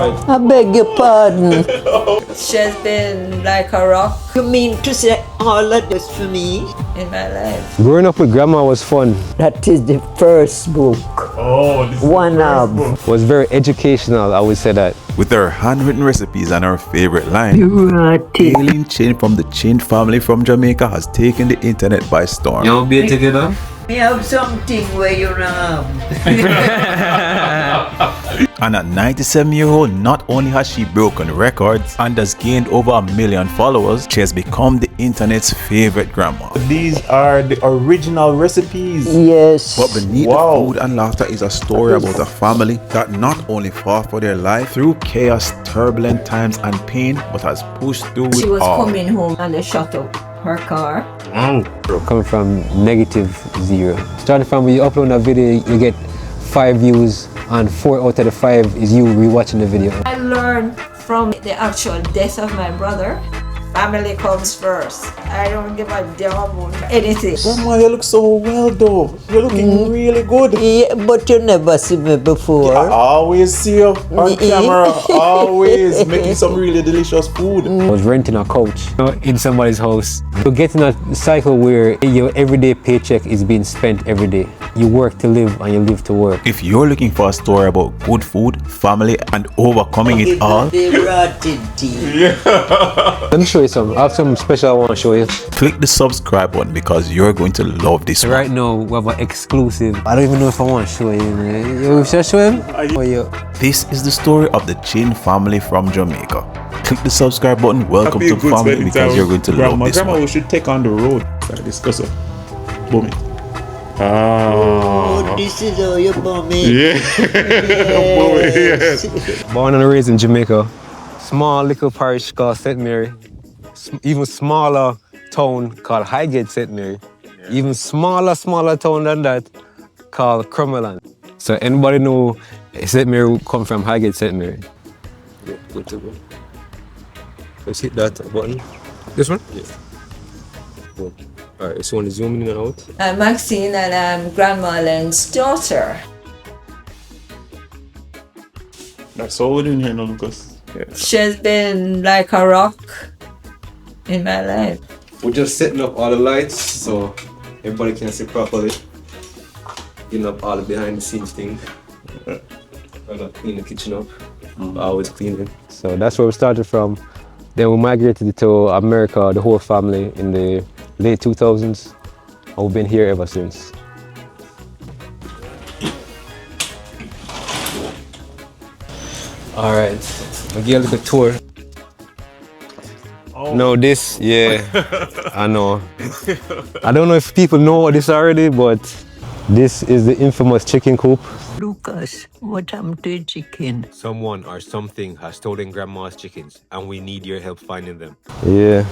I beg your pardon. She's been like a rock You mean to say all of this for me? in my life. Growing up with grandma was fun. That is the first book. Oh, this One of. Was very educational, I would say that. With her handwritten recipes and her favorite line, Rotty. Aileen Chain from the Chain family from Jamaica has taken the internet by storm. You want to be together? Me have something where you have. And at 97-year-old, not only has she broken records and has gained over 1 million followers, she has become the internet's favorite grandma. These are the original recipes. Yes. But beneath the food and laughter is a story about a family that not only fought for their life through chaos, turbulent times and pain, but has pushed through She it was all. coming home and they shut up her car. Coming from -0. Starting from when you upload a video, you get 5 views, and 4 out of the 5 is you rewatching the video. I learned from the actual death of my brother. Family comes first. I don't give a damn about anything. Grandma, you look so well though. You're looking really good. Yeah, but you never see me before. I always see you on camera, always making some really delicious food. I was renting a couch in somebody's house. You're getting a cycle where your everyday paycheck is being spent every day. You work to live and you live to work. If you're looking for a story about good food, family, and overcoming it all, The rotted tea. Let me show you some. I have something special I want to show you. click the subscribe button because you're going to love this one. Right now, we have an exclusive. I don't even know if I want to show you. You should show him? Oh, yeah. This is the story of the Chain family from Jamaica. Click the subscribe button. Welcome to the family because you're going to love this Grandma, one. we should take on the road. Sorry, discuss it. Boom it. Oh, this is how you bum me. Yeah. Yes. Born and raised in Jamaica. Small little parish called St. Mary. Even smaller town called Highgate St. Mary. Even smaller town than that called Crummerland. So anybody know St. Mary come from Highgate St. Mary? Yeah, good to go. Let's hit that button. This one? Yeah. Good. All right, so you want to zoom in and out? I'm Maxine and I'm Grandma Len's daughter. That's all we're doing here now, Lucas. Yeah. She's been like a rock in my life. We're just setting up all the lights so everybody can see properly. Getting up all the behind the scenes things. Clean the kitchen up. Always cleaning. So that's where we started from. Then we migrated to America, the whole family, in the late 2000s. And we've been here ever since. All right, I'll give a little tour. Oh. No, this, yeah, I know. I don't know if people know this already, but this is the infamous chicken coop. Lucas, what happened to the chicken? Someone or something has stolen Grandma's chickens, and we need your help finding them. Yeah.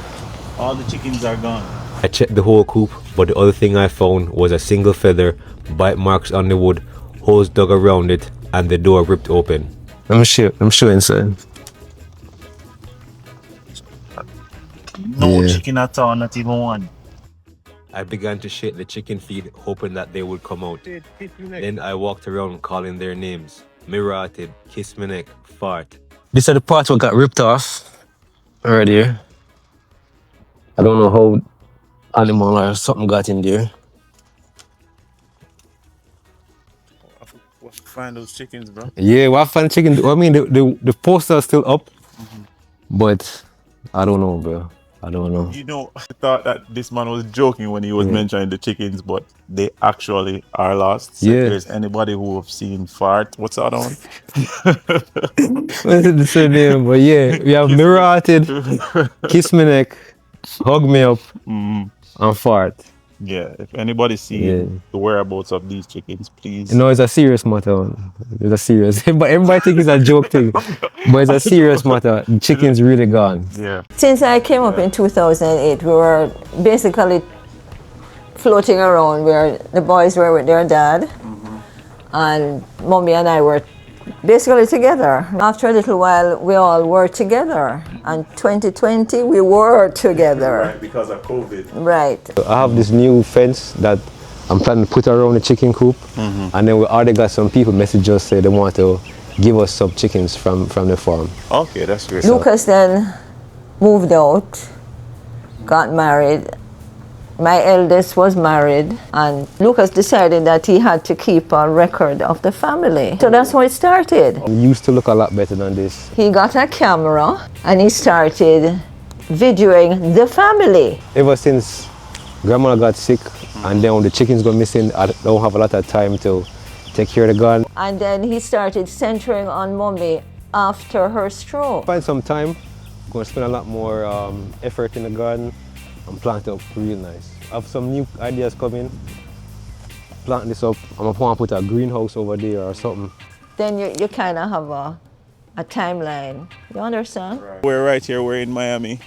All the chickens are gone. I checked the whole coop, but the other thing I found was a single feather, bite marks on the wood, holes dug around it, and the door ripped open. I'm sure inside. No Yeah. chicken at all, not even one. I began to shake the chicken feed, hoping that they would come out. Then I walked around calling their names. Migrated, kiss my neck, fart. These are the parts that got ripped off. Right here. I don't know how animal or something got in there. We'll find those chickens, bro. Yeah, well, I found chicken. I mean, the poster is still up, but I don't know, bro. I don't know. You know, I thought that this man was joking when he was mentioning the chickens, but they actually are lost. So if there's anybody who have seen fart, what's that on? What's the same name? But yeah, we have migrated, kiss my neck, hug me up, and fart. Yeah, if anybody seen the whereabouts of these chickens, please. You know, it's a serious matter. It's a serious. But everybody thinks it's a joke thing. But it's a serious matter. The chicken's really gone. Yeah. Since I came up in 2008, we were basically floating around where the boys were with their dad, and Mommy and I were basically together. After a little while, we all were together. And 2020, we were together. Right, because of COVID. Right. I have this new fence that I'm planning to put around the chicken coop. And then we already got some people message us say they want to give us some chickens from the farm. Okay, that's great. Lucas then moved out, got married. My eldest was married, and Lucas decided that he had to keep a record of the family. So that's how it started. We used to look a lot better than this. He got a camera and he started videoing the family. Ever since grandma got sick and then when the chickens go missing, I don't have a lot of time to take care of the garden. And then he started centering on mommy after her stroke. Find some time, I'm going to spend a lot more effort in the garden and plant it up real nice. I have some new ideas coming. Plant this up. I'm going to put a greenhouse over there or something. Then you kind of have a timeline. You understand? Right. We're right here, we're in Miami.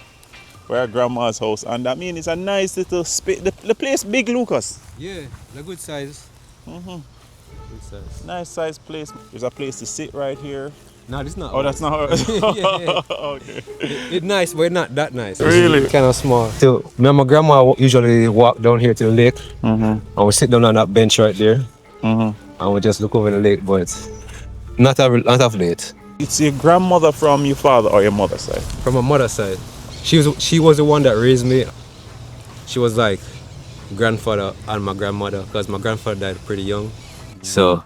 We're at grandma's house, and I mean, it's a nice little space. The place big, Lucas. Yeah, a good size. Mm-hmm. Good size. Nice size place. There's a place to sit right here. No, this is not. Oh, that's not her. Yeah. Okay. It's nice, but it's not that nice. Really? It's kind of small. So, me and my grandma usually walk down here to the lake, and we sit down on that bench right there, and we just look over the lake, but not of late. It's your grandmother from your father or your mother's side? From my mother's side. She was the one that raised me. She was like grandfather and my grandmother, because my grandfather died pretty young. So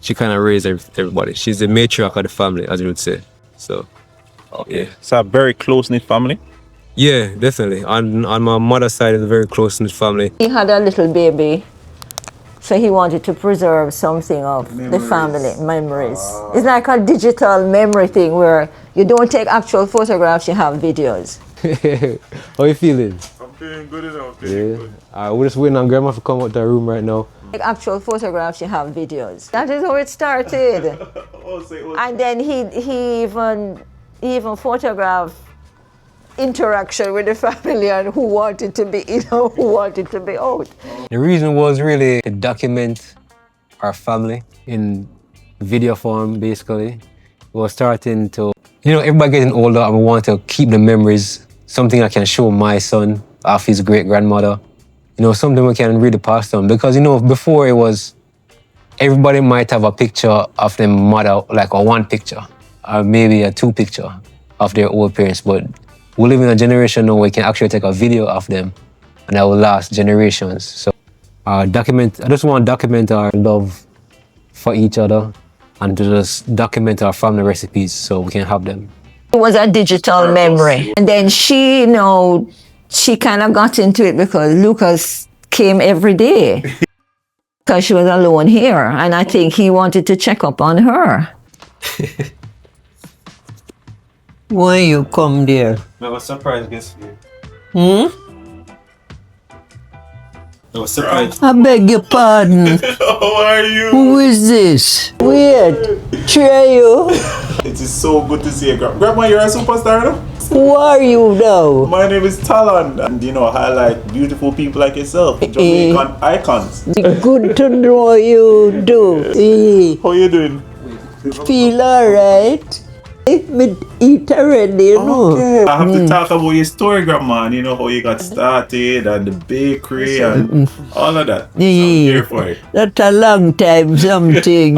she kind of raised everybody. She's the matriarch of the family, as you would say. So, Okay. yeah. It's a very close-knit family? Yeah, definitely. On my mother's side, it's a very close-knit family. He had a little baby, so he wanted to preserve something of the family memories. It's like a digital memory thing where you don't take actual photographs, you have videos. How you feeling? I'm feeling good enough. Yeah. We're just waiting on grandma to come out the room right now. Take actual photographs, you have videos. That is how it started. And then he even photographed interaction with the family and who wanted to be in or who wanted to be out. The reason was really to document our family in video form, basically. We were starting to, everybody getting older, and we want to keep the memories, something I can show my son of his great-grandmother. Something we can really pass on. Because, before it was, everybody might have a picture of their mother, like a one picture, or maybe a two picture of their old parents. But we live in a generation now where we can actually take a video of them, and that will last generations. So I just want to document our love for each other and to just document our family recipes so we can have them. It was a digital memory. And then she kind of got into it because Lucas came every day because she was alone here. And I think he wanted to check up on her. Why you come there? I was surprised, guess. I was surprised. I beg your pardon. How are you? Who is this? Wait, try you. It is so good to see you, Grandma, you're a superstar, no? Who are you now? My name is Tallonn, and highlight beautiful people like yourself, Jamaican icons. Good to know you do. How you doing? Feel alright? Me eat already, you know. Okay. I have to talk about your story, Grandma, and how you got started, and the bakery, and all of that. So I'm here for it. That's a long time something.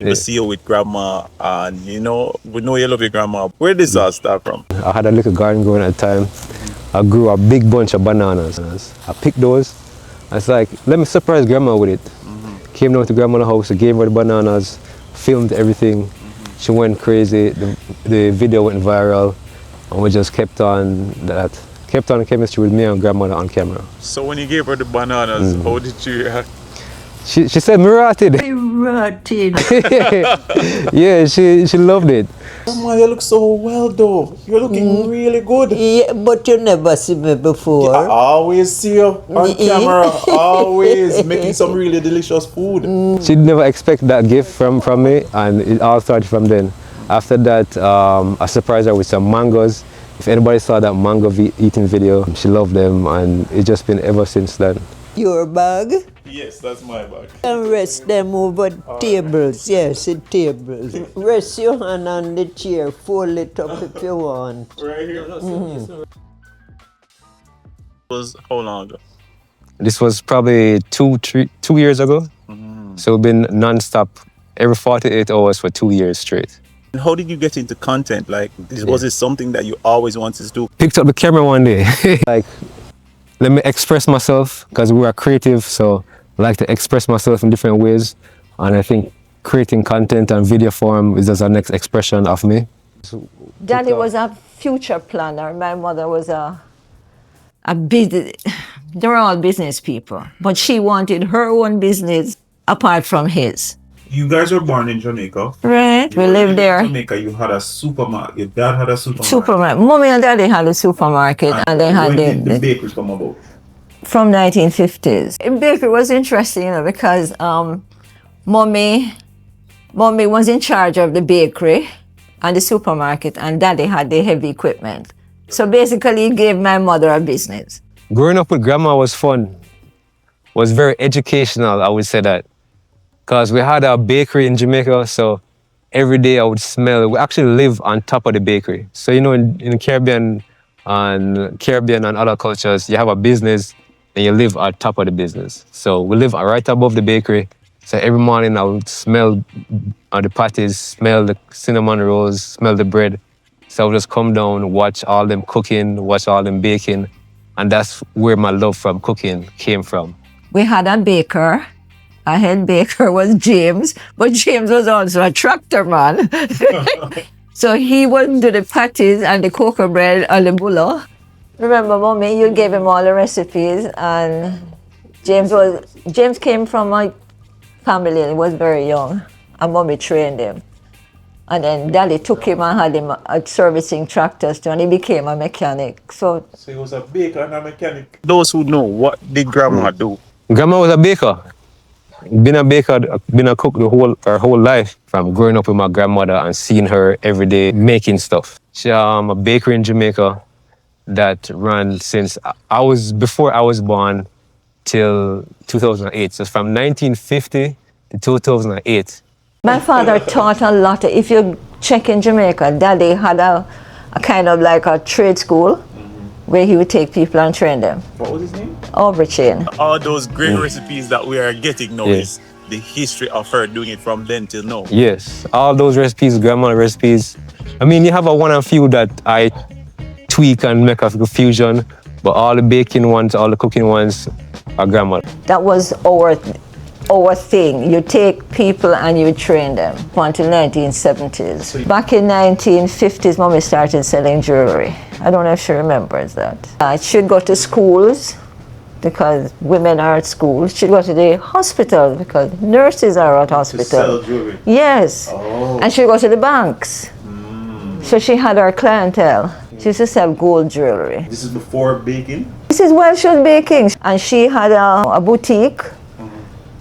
To see you with Grandma, and we know you love your grandma. Where did this all start from? I had a little garden growing at the time. I grew a big bunch of bananas. I picked those. I was like, let me surprise grandma with it. Came down to grandma's house, gave her the bananas, filmed everything. She went crazy, the video went viral, and we just kept on the chemistry with me and grandmother on camera. So when you gave her the bananas, how did she react? She said, me rotted. Rotted. Yeah, she loved it. Grandma, you look so well though. You're looking really good. Yeah, but you never see me before. I always see you on camera, always making some really delicious food. She'd never expect that gift from me, and it all started from then. After that, I surprised her with some mangoes. If anybody saw that mango eating video, she loved them, and it's just been ever since then. Your bag? Yes, that's my bag. And rest them over tables. Yes, the tables. Rest your hand on the chair. Fold it up if you want. Right here. Was how long ago? This was probably 2 years ago. So we've been non-stop every 48 hours for 2 years straight. And how did you get into content? Like, was it something that you always wanted to do? Picked up the camera one day. Like, let me express myself, because we are creative, so I like to express myself in different ways. And I think creating content and video form is just a next expression of me. Daddy was a future planner. My mother was a business. They were all business people, but she wanted her own business apart from his. You guys were born in Jamaica. Right, we lived there. In Jamaica, you had a supermarket. Your dad had a supermarket. Supermarket. Mommy and Daddy had a supermarket, and they had when did the bakery come about? From 1950s. The bakery was interesting, you know, because mommy was in charge of the bakery and the supermarket, and Daddy had the heavy equipment. So basically, he gave my mother a business. Growing up with grandma was fun. Was very educational, I would say that. Because we had a bakery in Jamaica, so every day I would smell. We actually live on top of the bakery. So you know, in the Caribbean and other cultures, you have a business and you live on top of the business. So we live right above the bakery. So every morning I would smell the patties, smell the cinnamon rolls, smell the bread. So I would just come down, watch all them cooking, watch all them baking. And that's where my love from cooking came from. We had a baker. Our head baker was James, but James was also a tractor man. So he would do the patties and the cocoa bread and the bullo. Remember, Mommy, you gave him all the recipes, and James came from a family and he was very young, and Mommy trained him. And then Daddy took him and had him servicing tractors too, and he became a mechanic. So he was a baker and a mechanic. Those who know, what did Grandma do? Grandma was a baker. Been a baker, been a cook her whole life, from growing up with my grandmother and seeing her every day making stuff. She a bakery in Jamaica that ran since before I was born till 2008. So from 1950 to 2008. my father taught a lot. If you check in Jamaica, Daddy had a kind of like a trade school where he would take people and train them. What was his name? Overchain. All those great recipes that we are getting now is the history of her doing it from then till now. Yes, all those recipes, grandma recipes. I mean, you have a few that I tweak and make a fusion, but all the baking ones, all the cooking ones are grandma. That was our thing. You take people and you train them until 1970s. Back in 1950s, Mommy started selling jewelry. I don't know if she remembers that. She'd go to schools because women are at school. She'd go to the hospital because nurses are at hospital. To sell jewelry? Yes. Oh. And she'd go to the banks. So she had her clientele. She used to sell gold jewelry. This is before baking? This is while she was baking. And she had a boutique.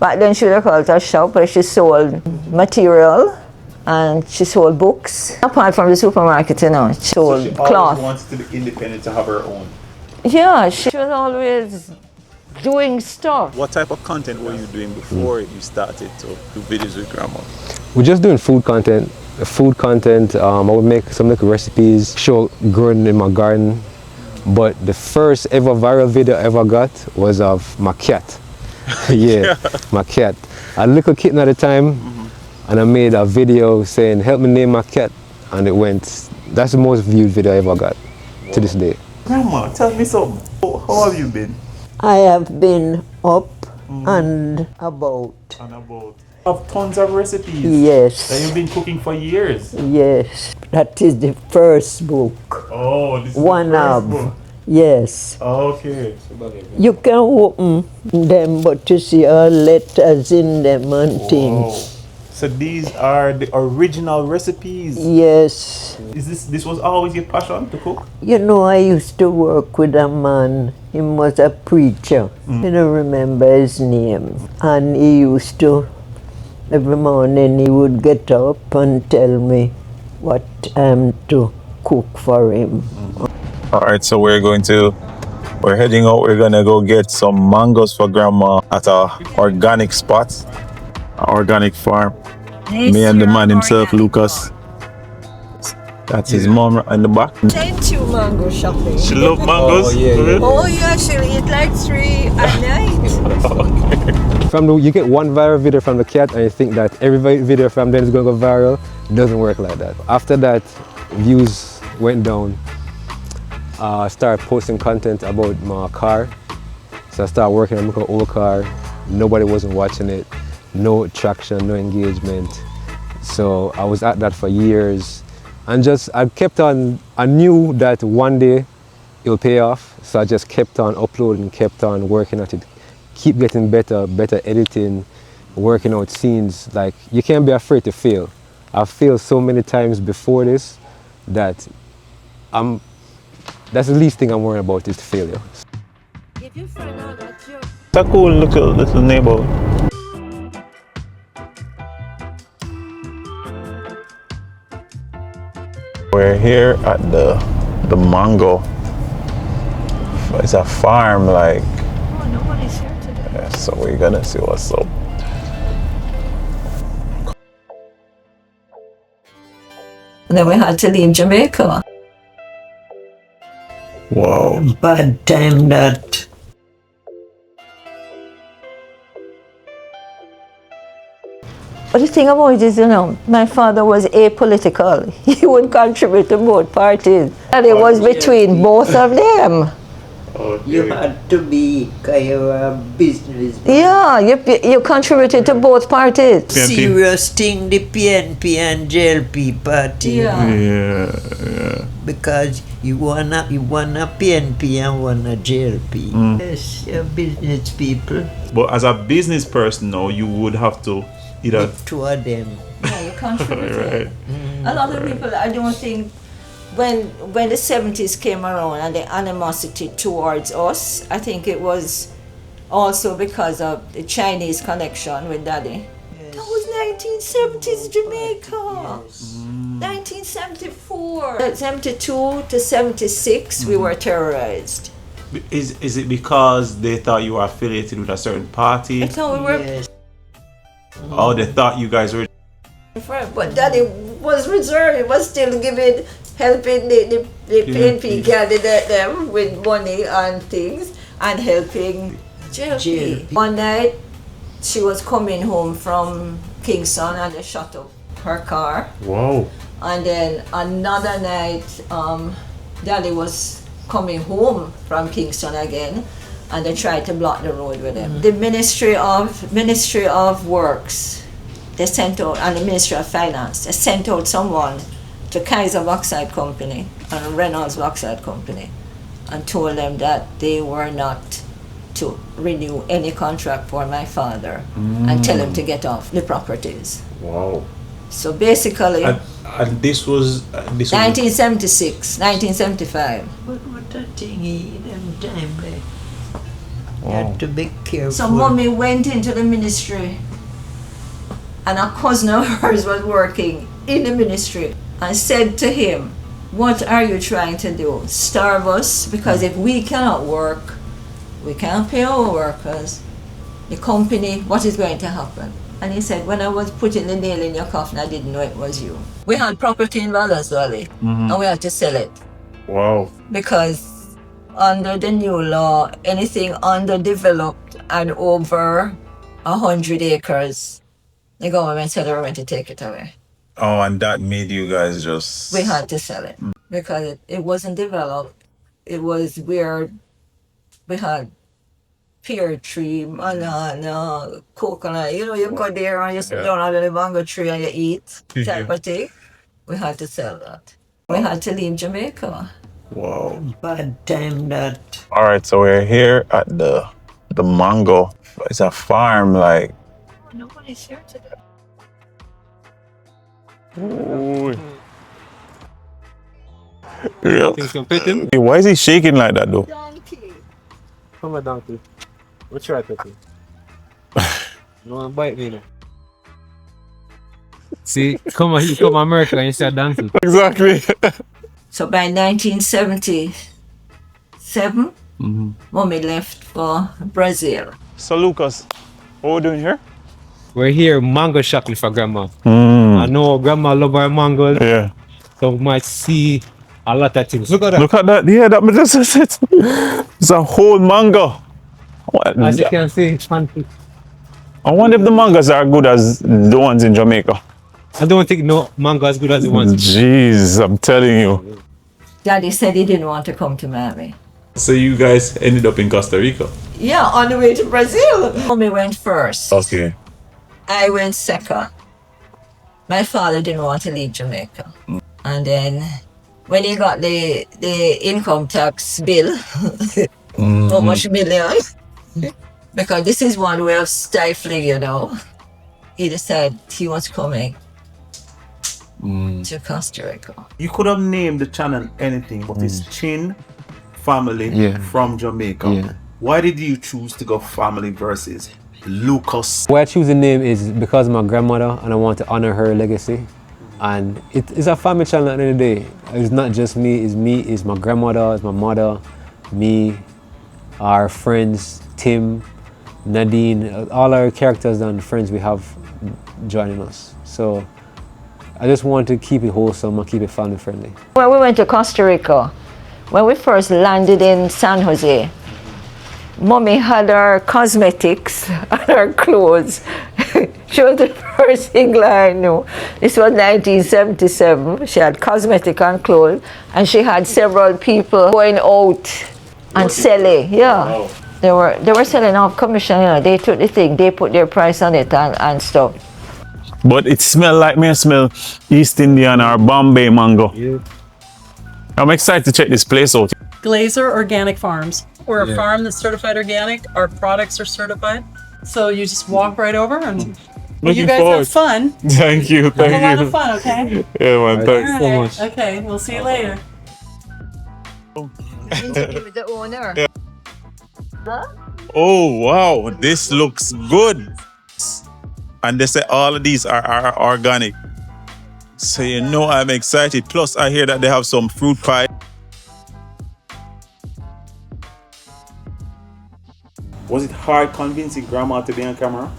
Back then she would have called it a shop where she sold material and she sold books. Apart from the supermarket, you know, she sold so she cloth. always wanted to be independent, to have her own. Yeah, she was always doing stuff. What type of content were you doing before you started to do videos with Grandma? We're just doing food content. I would make some little recipes, show growing in my garden. But the first ever viral video I ever got was of my cat. Yeah, my cat. I had a little kitten at the time, and I made a video saying, help me name my cat. And it went, that's the most viewed video I ever got to this day. Grandma, tell me something. How have you been? I have been up and about. You have tons of recipes. Yes. That you've been cooking for years. Yes. That is the first book. Oh, this is One the first of. book. Yes. Okay. You can open them, but you see all letters in them and things. So these are the original recipes. Yes. Is this was always your passion to cook? You know, I used to work with a man. He was a preacher. I don't remember his name. And he used to, every morning he would get up and tell me what I'm to cook for him. All right, so we're heading out. We're gonna go get some mangoes for Grandma at a organic spot, an organic farm. Me and the man himself, Lucas. That's his mom in the back. Sent you mango shopping. She loves mangoes? Oh, yeah. Oh yeah, she'll eat like 3 at night. you get one viral video from the cat and you think that every video from them is going to go viral. It doesn't work like that. After that, views went down. I started posting content about my car. So I started working on my old car. Nobody wasn't watching it. No traction, no engagement. So I was at that for years. And I kept on, I knew that one day it'll pay off. So I just kept on uploading, kept on working at it. Keep getting better editing, working out scenes. Like, you can't be afraid to fail. I've failed so many times before this that that's the least thing I'm worried about is failure. If you find out that you're It's a cool little neighborhood. We're here at the mango. It's a farm, like. oh, nobody's here today. Yeah, so we're gonna see what's up. And then we had to leave Jamaica. Wow. Bad time that. But the thing about it is, my father was apolitical. He would contribute to both parties. And it was between both of them. You had to be kind of a business. Yeah, you contributed to both parties. Serious thing, the PNP and JLP party. Yeah. Because you wanna PNP and wanna JLP. Yes, you're business people. But as a business person now, you would have to either. The two of them. Yeah, you contributed. Right. A lot of people, I don't think, when the 70s came around and the animosity towards us, I think it was also because of the Chinese connection with Daddy. Yes. That was 1970s Jamaica. Yes. 1974. 72 to 76, we were terrorized. Is it because they thought you were affiliated with a certain party? I thought we were Yes. Or they thought you guys were. different, but Daddy was reserved. He was still helping the PNP candidate them with money and things, and helping JLP. One night, she was coming home from Kingston and they shut up her car. Wow. And then another night, Daddy was coming home from Kingston again, and they tried to block the road with him. The Ministry of Works, they sent out, and the Ministry of Finance, they sent out someone to Kaiser Bauxite Company and Reynolds Bauxite Company, and told them that they were not to renew any contract for my father and tell him to get off the properties. Wow. So basically, And this was 1976, 1975. But what a thing in them time, like. You had to be careful. So Mommy went into the ministry, and a cousin of hers was working in the ministry, and said to him, "What are you trying to do? Starve us? Because if we cannot work, we can't pay our workers. The company, what is going to happen?" And he said, "When I was putting the nail in your coffin, I didn't know it was you." We had property in Valles Valley, and we had to sell it. wow. Because under the new law, anything underdeveloped and over 100 acres, the government said they were going to take it away. Oh, and that made you guys just. We had to sell it because it wasn't developed. It was where we had pear tree, banana, coconut. You go there and you sit down under the mango tree and you eat type of thing. We had to sell that. We had to leave Jamaica. Wow. Bad time that. All right, so we're here at the mango. It's a farm, like. Nobody's here today. Yeah. Things can fit him. Why is he shaking like that, though? Donkey. Come on, donkey. We'll try to pet him. You want to bite me now? See, come on, you come to America and you start dancing. Exactly. So by 1977, Mommy left for Brazil. So, Lucas, what are we doing here? We're here mango chocolate for grandma. I know grandma love her mangoes, Yeah. so we might see a lot of things. Look at that. Look at that. Yeah, that just is it. It's a whole mango. What? As you can see, it's fancy. I wonder if the mangoes are good as the ones in Jamaica. I don't think no mango as good as the ones. Jeez, I'm telling you. Daddy said he didn't want to come to Miami. So you guys ended up in Costa Rica? Yeah, on the way to Brazil. Mommy went first. Okay. I went second. My father didn't want to leave Jamaica. And then when he got the income tax bill, how much million? Because this is one way of stifling, you know. He decided he was coming to Costa Rica. You could have named the channel anything, but it's Chin Family from Jamaica. Yeah. Why did you choose to go family versus Lucas? Why I choose the name is because of my grandmother and I want to honor her legacy. And it's a family channel at the end of the day. It's not just me, it's my grandmother, it's my mother, me, our friends, Tim, Nadine, all our characters and friends we have joining us. So I just want to keep it wholesome and keep it family friendly. When we went to Costa Rica, when we first landed in San Jose, Mommy had her cosmetics and her clothes. She was the first thing I knew. This was 1977. She had cosmetic and clothes, and she had several people going out and selling. Yeah, Wow. they were selling off commission. You know, they took the thing, they put their price on it and stuff. But it smells like me smell East Indian or Bombay mango. Yeah. I'm excited to check this place out. Glazer Organic Farms. We're a farm that's certified organic. Our products are certified. So you just walk right over and you Looking guys forward. have fun. Thank you, Have a lot thank of you. fun, okay? Yeah, man, thanks. All so right. much. Okay, we'll see you later. The owner. Oh, wow, this looks good. And they say all of these are organic. So you know I'm excited. Plus, I hear that they have some fruit pie. Was it hard convincing grandma to be on camera?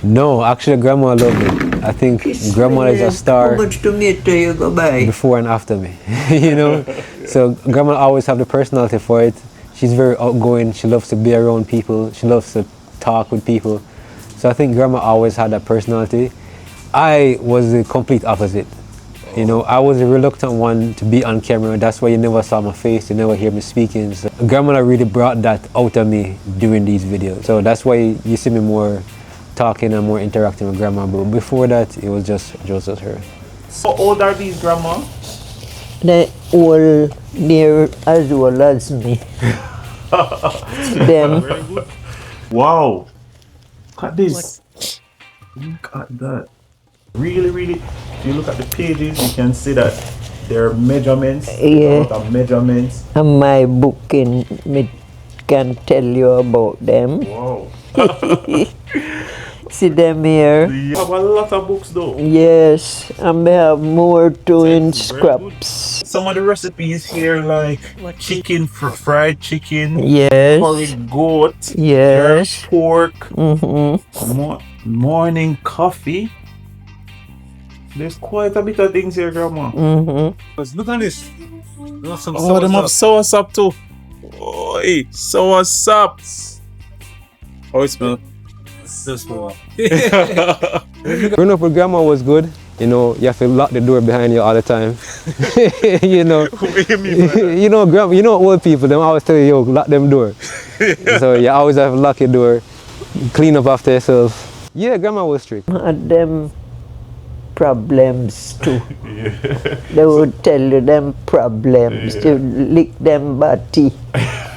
No, actually grandma loved it. I think grandma is a How star much tomato you go buy? before and after me, you know? So grandma always have the personality for it. She's very outgoing, she loves to be around people, she loves to talk with people. So I think grandma always had that personality. I was the complete opposite. You know, I was a reluctant one to be on camera. That's why you never saw my face, you never hear me speaking. So grandma really brought that out of me during these videos. So that's why you see me more talking and more interacting with grandma. But before that, it was just her. How old are these, grandma? They all near as well as me. Them. Wow. Look at this. Look at that. Really, really, if you look at the pages, you can see that there are measurements. Yeah. A lot of measurements. And my book me can tell you about them. Wow. See them here? You have a lot of books though. Yes, and we have more too in Very good. scraps. Some of the recipes here like chicken for fried chicken, Yes, curry goat, yes. jerk pork, morning coffee. There's quite a bit of things here, grandma. Look at this. Some Oh, them have sour sap too. Oh, hey, sour sap. How it smell? Growing up with grandma was good. You know, you have to lock the door behind you all the time. You know, What do you mean by that? you know, grandma, you know, old people, them always tell you, yo, lock them door. So you always have to lock your door, clean up after yourself. Yeah, grandma was strict. Had them problems too. They would tell you them problems. You lick them body.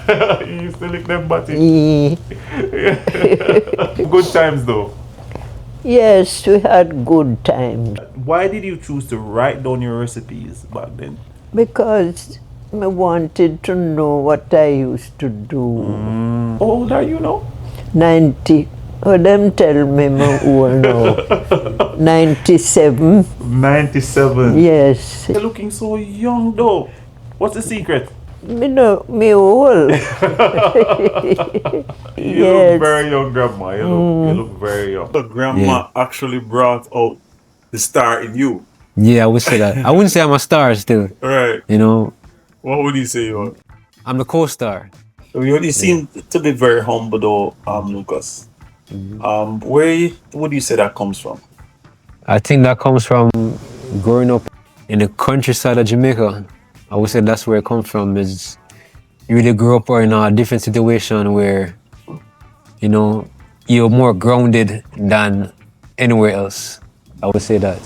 You used to lick them butty. Good times though. Yes, we had good times Why did you choose to write down your recipes back then? because I wanted to know what I used to do. How old are you now? 90. Oh, them tell me my old now. 97. 97. Yes. You're looking so young though. What's the secret? Me know me old. You look very young, grandma. You look very young. The grandma actually brought out the star in you. Yeah, I would say that. I wouldn't say I'm a star still. Right. You know, What would you say you are? I'm the co-star. You seem to be very humble though, Lucas. Where would you say that comes from? I think that comes from growing up in the countryside of Jamaica. I would say that's where it comes from. Is you really grew up in a different situation where, you know, you're more grounded than anywhere else. I would say that.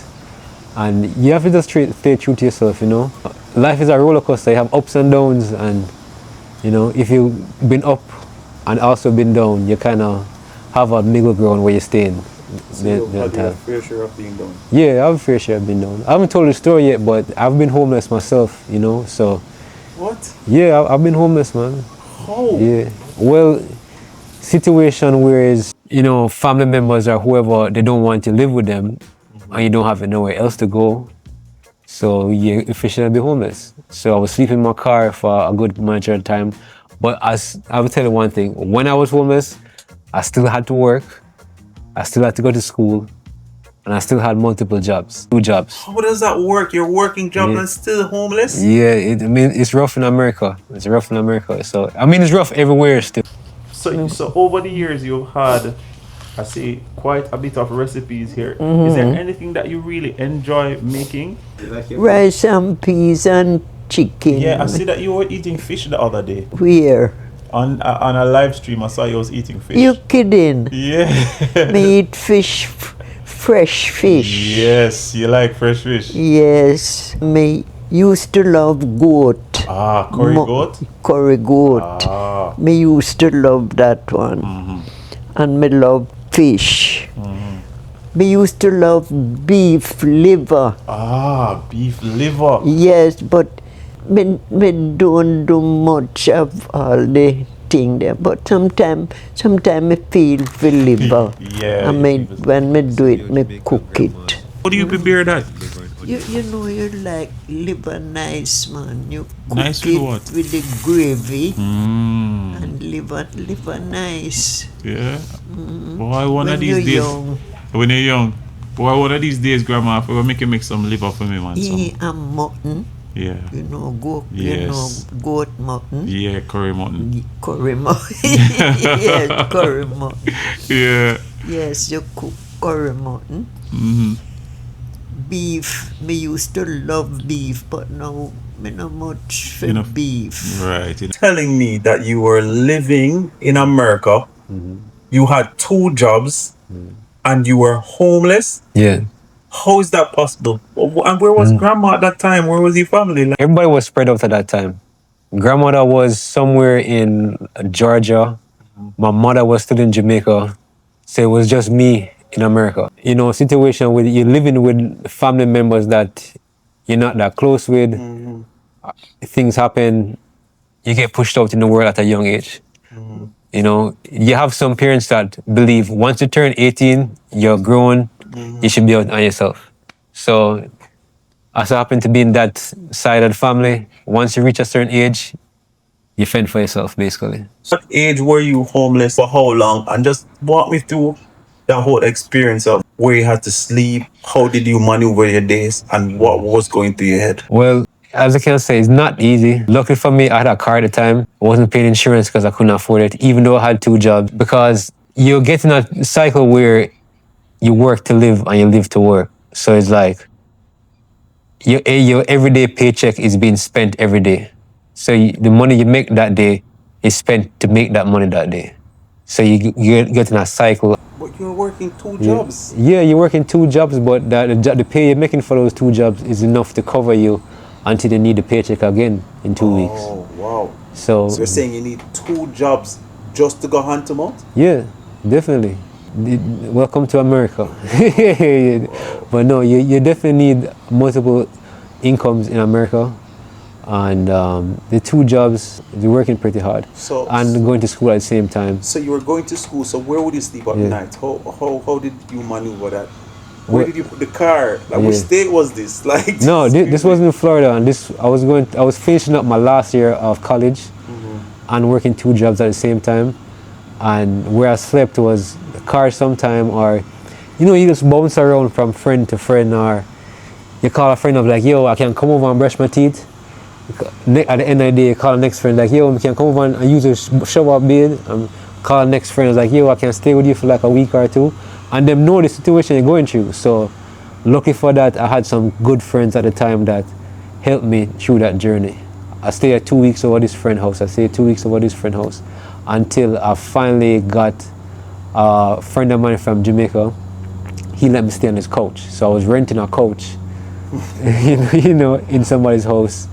And you have to just stay true to yourself, you know. Life is a roller coaster. You have ups and downs, and, you know, if you've been up and also been down, you kind of have a middle ground where you're staying. So you had your fair share of being down. Yeah, I have a fair share of being down. I haven't told the story yet, but I've been homeless myself, you know, so. What? Yeah, I've been homeless, man. How? Yeah. Well, situation where is, you know, family members or whoever, they don't want to live with them, and you don't have nowhere else to go, so you officially be homeless. So I was sleeping in my car for a good majority of time. But as I will tell you one thing, when I was homeless, I still had to work, I still had to go to school, and I still had multiple jobs, 2 jobs. How does that work? You're working job and still homeless? Yeah, I mean, it's rough in America. It's rough in America. So, I mean, it's rough everywhere still. So over the years, you've had, I see, quite a bit of recipes here. Is there anything that you really enjoy making? Rice and peas and chicken. Yeah, I see that you were eating fish the other day. Where? On a live stream, I saw you was eating fish. You kidding? Yeah. Me eat fish, fresh fish. Yes, you like fresh fish. Yes. Me used to love goat. Ah, curry goat? Curry goat. Ah. Me used to love that one. And me love fish. Me used to love beef liver. Ah, beef liver. Yes, but me don't do much of all the thing there. But sometime me feel for liver. Yeah. And when me do it, me cook it. How do you prepare that? You know you like liver nice, man. You cook Nice it with what? with the gravy and liver nice. Yeah. Boy, one of When these you're days. young, When you're young. Boy, one of these days, Grandma, if we make you make some liver for me, man. and mutton. Yeah. You know, goat mutton. Yeah, curry mutton. Curry mutton. Yes, curry mutton. Yeah. Yes, you cook curry mutton. Beef. Me used to love beef, but now me not much for beef. Right. Telling me that you were living in America, you had 2 jobs, and you were homeless. Yeah. How is that possible? And where was grandma at that time? Where was your family? Like, Everybody was spread out at that time. Grandmother was somewhere in Georgia. My mother was still in Jamaica. So it was just me in America. You know, situation where you're living with family members that you're not that close with. Things happen. You get pushed out in the world at a young age. You know, you have some parents that believe once you turn 18, you're grown, you should be out on yourself. So, as I happen to be in that side of the family, once you reach a certain age, you fend for yourself, basically. what age were you homeless for how long? And just walk me through that whole experience of where you had to sleep, how did you maneuver your days, and what was going through your head? Well, as I can say, it's not easy. Luckily for me, I had a car at the time. I wasn't paying insurance because I couldn't afford it, even though I had 2 jobs. Because you're getting a cycle where you work to live and you live to work. So it's like your everyday paycheck is being spent every day. So the money you make that day is spent to make that money that day. So you get in a cycle. But you're working 2 jobs. Yeah, you're working 2 jobs, but the pay you're making for those 2 jobs is enough to cover you until you need the paycheck again in 2 weeks. Oh, wow. So So you're saying you need 2 jobs just to go hand to mouth? yeah, definitely. Welcome to America. But no, you definitely need multiple incomes in America. And the 2 jobs, you're working pretty hard. And going to school at the same time. So you were going to school, so where would you sleep at night? How did you maneuver that? Where did you put the car? Like, which state was this? Like, no, this wasn't in Florida, and I was finishing up my last year of college and working 2 jobs at the same time. And where I slept was the car sometime, or you just bounce around from friend to friend, or you call a friend up like, yo, I can come over and brush my teeth. At the end of the day, you call the next friend like, yo, I can come over and use a shower bed and call next friend, I was like, yo, I can stay with you for like a week or two. And them know the situation you're going through. So lucky for that, I had some good friends at the time that helped me through that journey. I stayed 2 weeks over this friend house. Until I finally got a friend of mine from Jamaica. He let me stay on his couch. So I was renting a couch, you know, in somebody's house.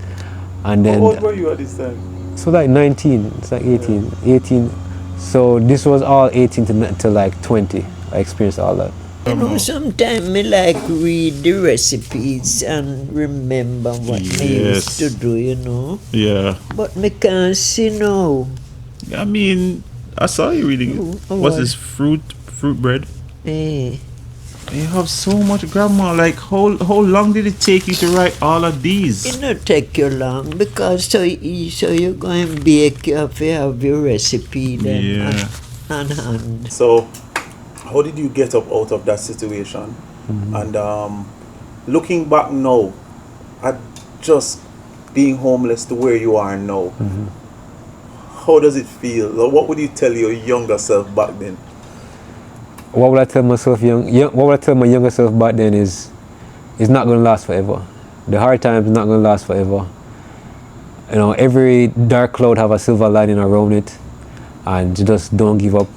And then, how old were you at this time? So like 19, it's like 18. 18. So this was all 18 to like 20. I experienced all that. You know, sometimes me like read the recipes and remember what me used to do, you know. Yeah. But me can't see now. I mean, I saw you reading it. What's this, fruit bread? Eh. You have so much, Grandma. Like, how long did it take you to write all of these? It not take you long because so you go and bake, you have to have your recipe then on hand. So, how did you get up out of that situation? And looking back now, at just being homeless to where you are now, how does it feel? Or what would you tell your younger self back then? What would I tell myself what would I tell my younger self back then is it's not going to last forever. The hard times is not going to last forever. You know, every dark cloud have a silver lining around it, and just don't give up.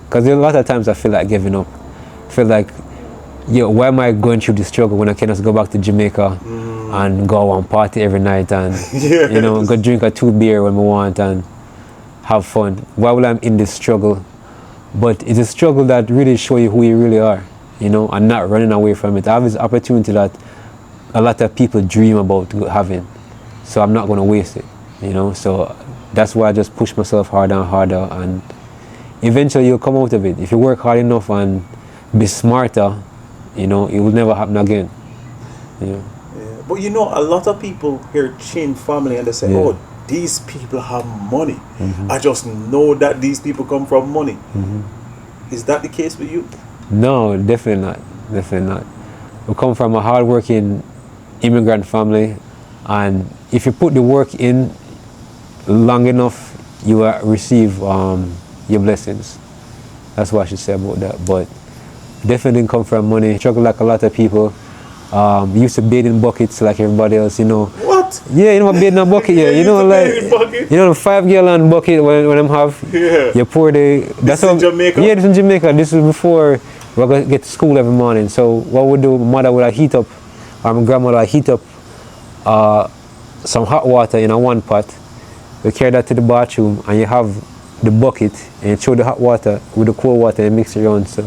Because a lot of times I feel like giving up. I feel like, yo, why am I going through this struggle when I can just go back to Jamaica and go and party every night and you know, go drink a 2 beer when we want and have fun? Why will I be in this struggle? But it's a struggle that really shows you who you really are, you know, and not running away from it. I have this opportunity that a lot of people dream about having, so I'm not going to waste it, you know. So that's why I just push myself harder and harder, and eventually you'll come out of it. If you work hard enough and be smarter, you know, it will never happen again, you know. Yeah. But you know, a lot of people hear Chin family and they say, oh, these people have money. I just know that these people come from money. Is that the case with you? No, definitely not. Definitely not. We come from a hard-working immigrant family, and if you put the work in long enough, you will receive your blessings. That's what I should say about that. But definitely didn't come from money. Struggle like a lot of people. Used to bathe in buckets like everybody else, you know. What? Yeah, you know, bathe in a bucket, yeah. You know, like, you know, the 5-gallon bucket when I'm have, you pour the... That's in Jamaica? Yeah, this in Jamaica. This is before we going to get to school every morning. So what we do, my mother would heat up, or my grandmother would heat up some hot water in a one pot. We carry that to the bathroom, and you have the bucket, and you throw the hot water with the cold water and mix it around. So,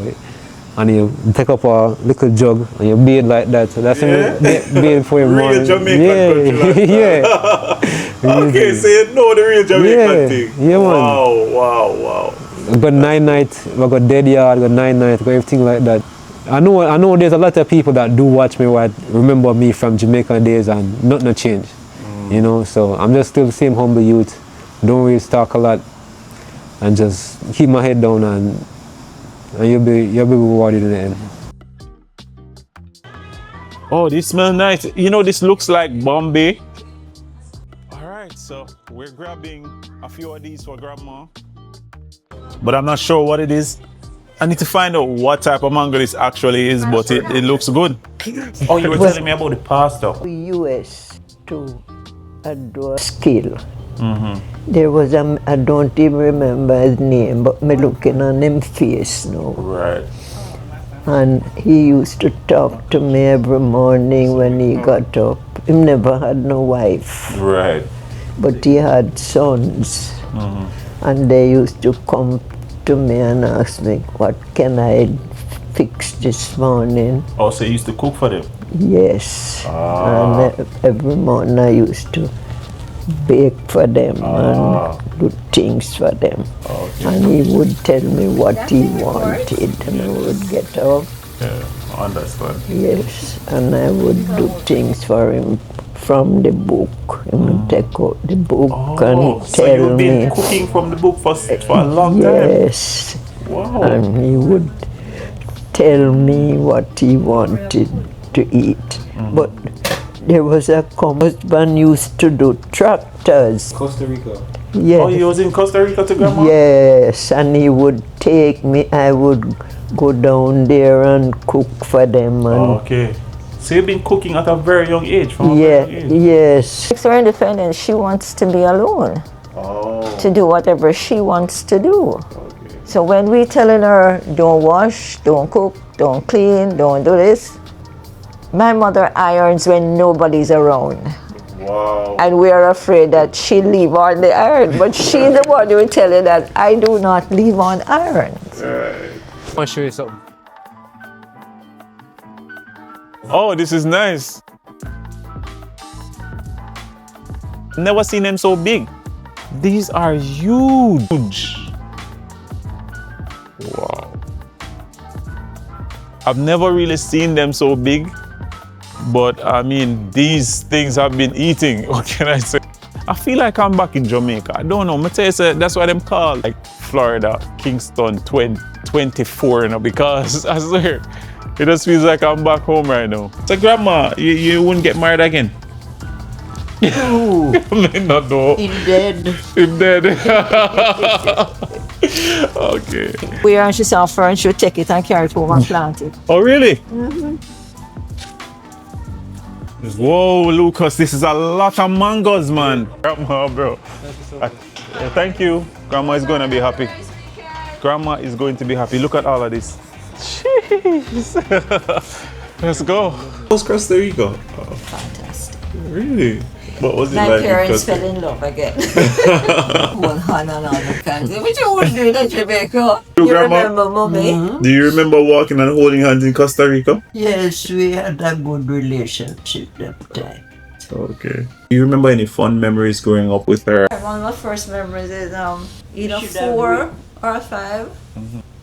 and you take up a little jug and you bathe like that. So that's bathe for your morning. Real Jamaican country like okay, so you know the real Jamaican thing. Yeah, man. Wow. We got 9 nights, we got dead yard, we got 9 nights, we got everything like that. I know there's a lot of people that do watch me, what remember me from Jamaican days, and nothing changed. You know, so I'm just still the same humble youth. Don't really talk a lot, and just keep my head down, and you'll be rewarded in the end. Oh, this smells nice. You know, this looks like Bombay. All right, so we're grabbing a few of these for Grandma, but I'm not sure what it is. I need to find out what type of mango this actually is, but it looks good. Oh, you were telling me about the pasta. US to a skill. There was I don't even remember his name, but me looking on him face now. Right. And he used to talk to me every morning when he got up. He never had no wife. Right. But he had sons. And they used to come to me and ask me, what can I fix this morning? Oh, so you used to cook for them? Yes. And every morning I used to bake for them and do things for them. And he would tell me what he wanted, and I would get up. Yeah, I understand. Yes, and I would do things for him from the book. He would take out the book and so tell you've been me. cooking from the book for a long time? Yes. Wow. And he would tell me what he wanted to eat. But there was a husband used to do tractors. Costa Rica. Yes. Oh, you was in Costa Rica to grandma? Yes, and he would take me, I would go down there and cook for them. And Oh, okay. So you've been cooking at a very young age, from a yeah, very young age. yes. Makes her independent. She wants to be alone, Oh, to do whatever she wants to do. okay. So when we telling her, don't wash, don't cook, don't clean, don't do this, my mother irons when nobody's around. Wow. And we're afraid that she'll leave on the iron. But she's the one who will tell you that I do not leave on irons. I want to show you something. Oh, this is nice. Never seen them so big. These are huge. Wow. I've never really seen them so big, but I mean, these things have been eating. What can I say? I feel like I'm back in Jamaica. I don't know. I'm tell you, that's why them call like Florida, Kingston 24, you know, because I swear, it just feels like I'm back home right now. So grandma, you wouldn't get married again? Ooh, May not know. he dead. I'm dead. Okay. We are she saw fur and she'll take it and carry it home and plant it. Oh, really? Mm-hmm. Whoa, Lucas, this is a lot of mangoes, man. Grandma, bro. Thank you. Grandma is going to be happy. Grandma is going to be happy. Look at all of this. Jeez. Let's go. How's Costa Rica? Fantastic. Really? What was it My like? parents fell in love again. One hand and all the kinds. Which you would do in Jamaica. You Grandma? remember, Mommy? Do you remember walking and holding hands in Costa Rica? Yes, we had a good relationship that time. Okay. Do you remember any fun memories growing up with her? One of my first memories is either should have 4 or 5.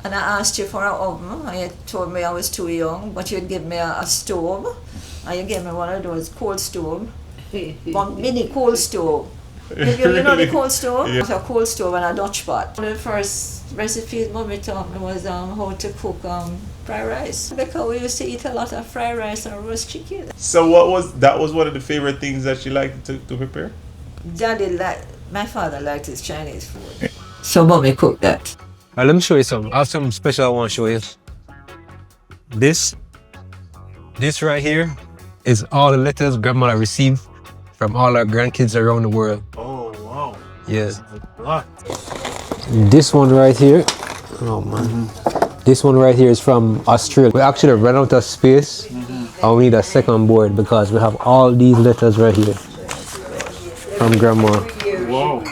And I asked you for an oven, and you told me I was too young, but you'd give me a stove, and you gave me one of those coal stove, one mini coal stove. You know the coal stove? Yeah. A coal stove and a Dutch pot. One of the first recipes Mommy taught me was how to cook fried rice. Because we used to eat a lot of fried rice and roast chicken. So that was one of the favorite things that she liked to prepare? My father liked his Chinese food. So Mommy cooked that. Let me show you something. I have something special I want to show you. This right here is all the letters grandmother received from all our grandkids around the world. Oh, wow. Yes. A lot. This one right here, oh man. This one right here is from Australia. We actually ran out of space and we need a second board because we have all these letters right here from grandma. Wow.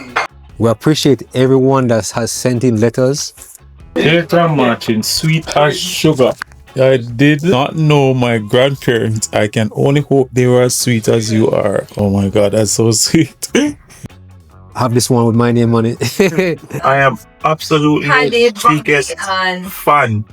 We appreciate everyone that has sent in letters. Dear Grandma, sweet as sugar. I did not know my grandparents. I can only hope they were as sweet as you are. Oh my God, that's so sweet. I have this one with my name on it. I am absolutely the biggest fan.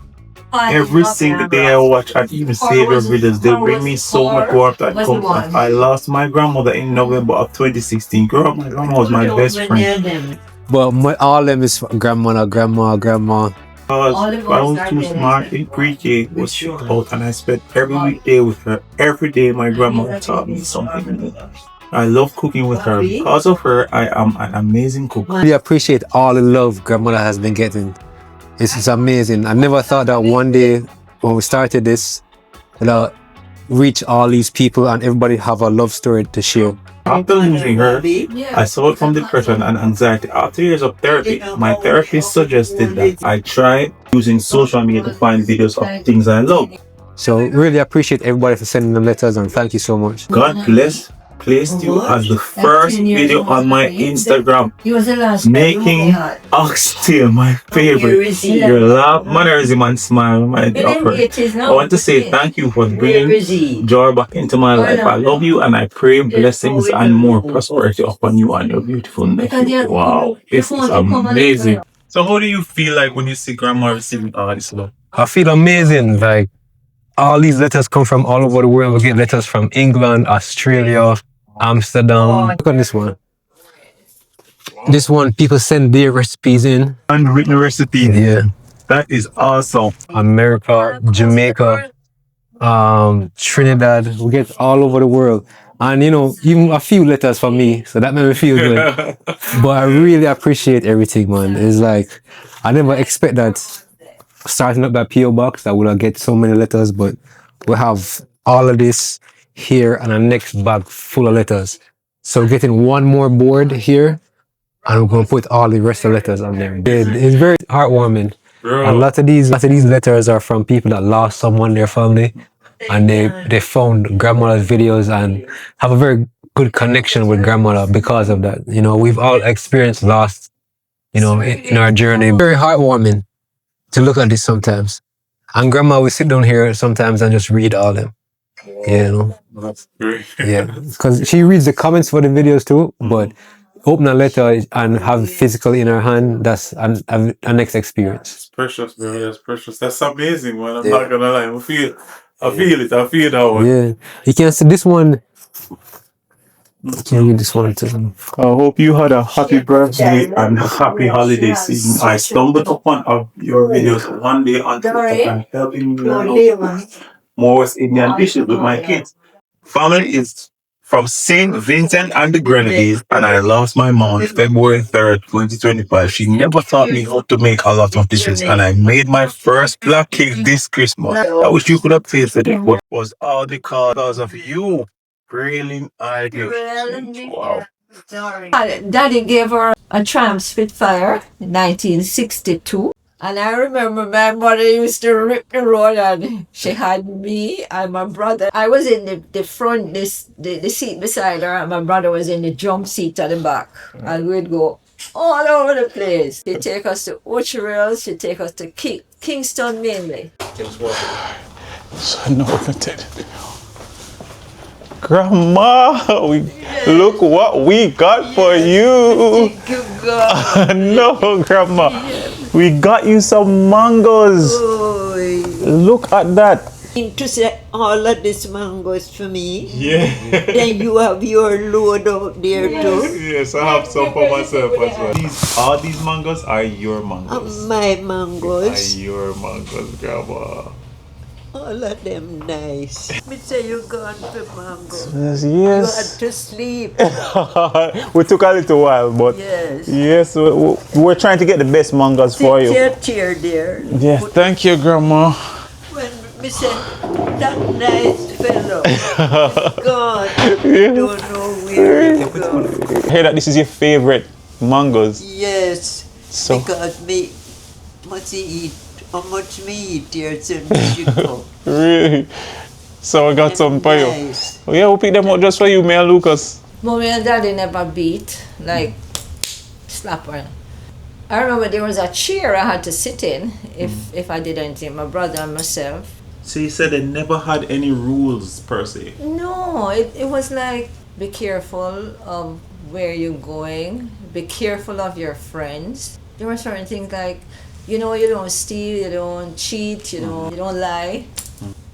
Every single day I watch and even save your videos, they bring me so much warmth and comfort. I lost my grandmother in November of 2016. Girl, my grandma was my best friend. But all of them is grandma. Because I was too smart in pre-K was shipped out and I spent every weekday with her. Every day my grandma taught me something new. I love cooking with her. Because of her, I am an amazing cook. We appreciate all the love grandmother has been getting. It's amazing. I never thought that one day when we started this, it'll reach all these people and everybody have a love story to share. After losing her, I suffered from depression and anxiety. After years of therapy, my therapist suggested that I try using social media to find videos of things I love. So really appreciate everybody for sending them letters and thank you so much. God placed you as the first video on my Instagram, making oxtail my favorite. Your laugh, mannerism and smile might be offered. I want to say thank you for bringing joy back into my life. I love you and I pray blessings and more prosperity upon you and your beautiful nephew. Wow, this is amazing. So how do you feel like when you see grandma receiving all this love? I feel amazing. Like all these letters come from all over the world. We get letters from England, Australia, Amsterdam. Look at this one. This one, people send their recipes in. Handwritten recipes. Yeah. That is awesome. America, Jamaica, Trinidad. We get all over the world. And even a few letters from me, so that made me feel good. But I really appreciate everything, man. It's like I never expect that starting up that PO box that would have get so many letters, but we have all of this here and a next bag full of letters. So getting one more board here, and we're gonna put all the rest of the letters on there. It's very heartwarming. Bro. And a lot of these letters are from people that lost someone in their family, and they found grandmother's videos and have a very good connection with grandmother because of that. We've all experienced loss, in our journey. Very heartwarming to look at this sometimes. And grandma will sit down here sometimes and just read all them. That's great. Yeah, because she reads the comments for the videos too, but open a letter and have it physically in her hand, that's a next experience. It's precious, bro. That's precious. That's amazing, man. I'm not gonna lie. I feel that one. Yeah, you can see this one. You can read this one too. I hope you had a happy birthday and happy holiday season. I stumbled upon your videos one day on TikTok and helping me learn more West Indian dishes with my kids. Family is from St. Vincent and the Grenadines, and I lost my mom February 3rd, 2025. She never taught me how to make a lot of dishes, and I made my first black cake this Christmas. I wish you could have tasted it, but it was all because of you. Brilliant idea. Wow. Daddy gave her a Tramp Spitfire in 1962. And I remember my mother used to rip the road, and she had me and my brother. I was in the front, the seat beside her, and my brother was in the jump seat at the back. And we'd go all over the place. She'd take us to Ucharel, she'd take us to Kingston mainly. So noted. Grandma, look what we got for you. Thank you, God. No, Grandma. We got you some mangoes. Oy. Look at that. To say all of these mangoes for me. Yeah. Then you have your load out there too. Yes, I have some for myself as well. All these mangoes are your mangoes. My mangoes. Are your mangoes, Grandma. All of them nice. Me say you gone for mango. Yes, You yes. had to sleep. We took a little while, but Yes. we're trying to get the best mangoes for you. Sit your chair there. Yes, thank you, Grandma. When me say that nice fellow gone, don't know where he gone. I hear that this is your favorite mangoes. Yes, So because me must eat. How much me eat here till you go. really, so I got some for you. Nice. Oh, yeah, we'll pick them up just for you, me and Lucas. Mommy and Daddy never beat, like slap her. I remember there was a chair I had to sit in if I did anything, my brother and myself. So you said they never had any rules per se. No, it was like, be careful of where you're going, be careful of your friends. There were certain things like, you don't steal, you don't cheat, you don't lie,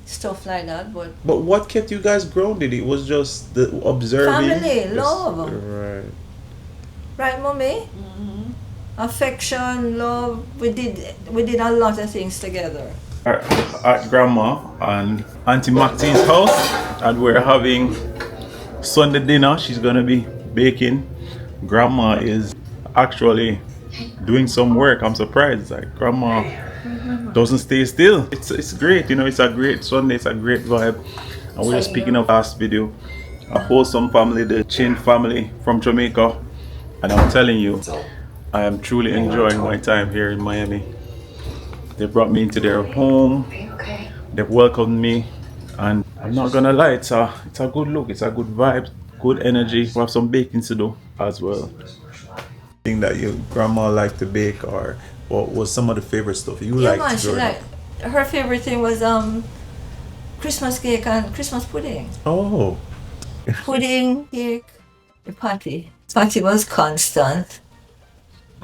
stuff like that. But what kept you guys grounded? It was just the observing. family, love, Right. Mommy? Mm-hmm. Affection, love. We did a lot of things together. At Grandma and Auntie Maxine's house, and we're having Sunday dinner. She's gonna be baking. Grandma is actually doing some work. I'm surprised. Like Grandma doesn't stay still. It's great. It's a great Sunday. It's a great vibe. And we're just picking up last video. A wholesome family, the Chin family from Jamaica. And I'm telling you, I am truly enjoying my time here in Miami. They brought me into their home. They've welcomed me, and I'm not gonna lie, it's a good look. It's a good vibe, good energy. We have some baking to do as well. Thing that your grandma liked to bake, or what was some of the favorite stuff you liked growing up? Her favorite thing was Christmas cake and Christmas pudding. Oh. Pudding, cake, the patty. Patty was constant.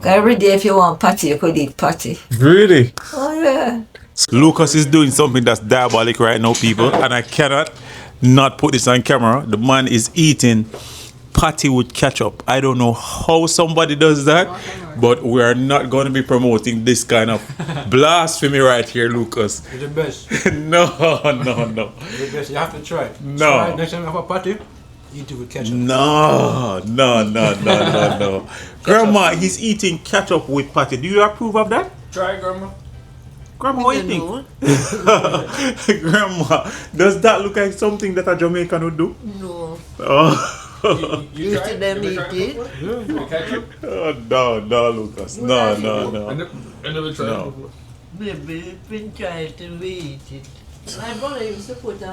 Every day if you want patty, you could eat patty. Really? Oh yeah. Lucas is doing something that's diabolic right now, people, and I cannot not put this on camera. The man is eating patty with ketchup. I don't know how somebody does that, but we are not going to be promoting this kind of blasphemy right here, Lucas. It's the best. No. It's the best. You have to try. No. Try. Next time you have a party, Eat it with ketchup. No. Grandma, he's eating ketchup with patty. Do you approve of that? Try it, Grandma. Grandma, what do you think? Grandma, does that look like something that a Jamaican would do? No. Oh. You Used to them eat it. With ketchup? Oh, no, Lucas. No. I never tried No. it before. Maybe been trying to eat it. My brother used to put When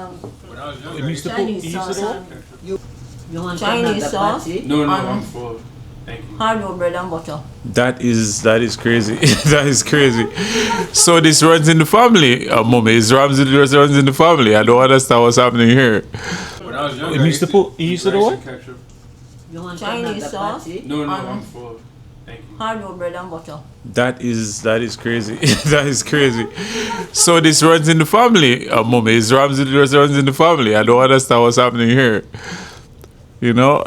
I was younger, Chinese sauce on. You want Chinese another sauce? patty? No, Um, I'm full. Thank you. Hard bread and butter. That is crazy. That is crazy. So this runs in the family, mommy. It runs in the family. I don't understand what's happening here. When I was younger, You used to put- you used to do rice what? and ketchup. You want Chinese another sauce? patty? No, I'm full. Thank you. Hard bread and butter. That is crazy. That is crazy. So this runs in the family, mommy. It runs in the family. I don't understand what's happening here. You know,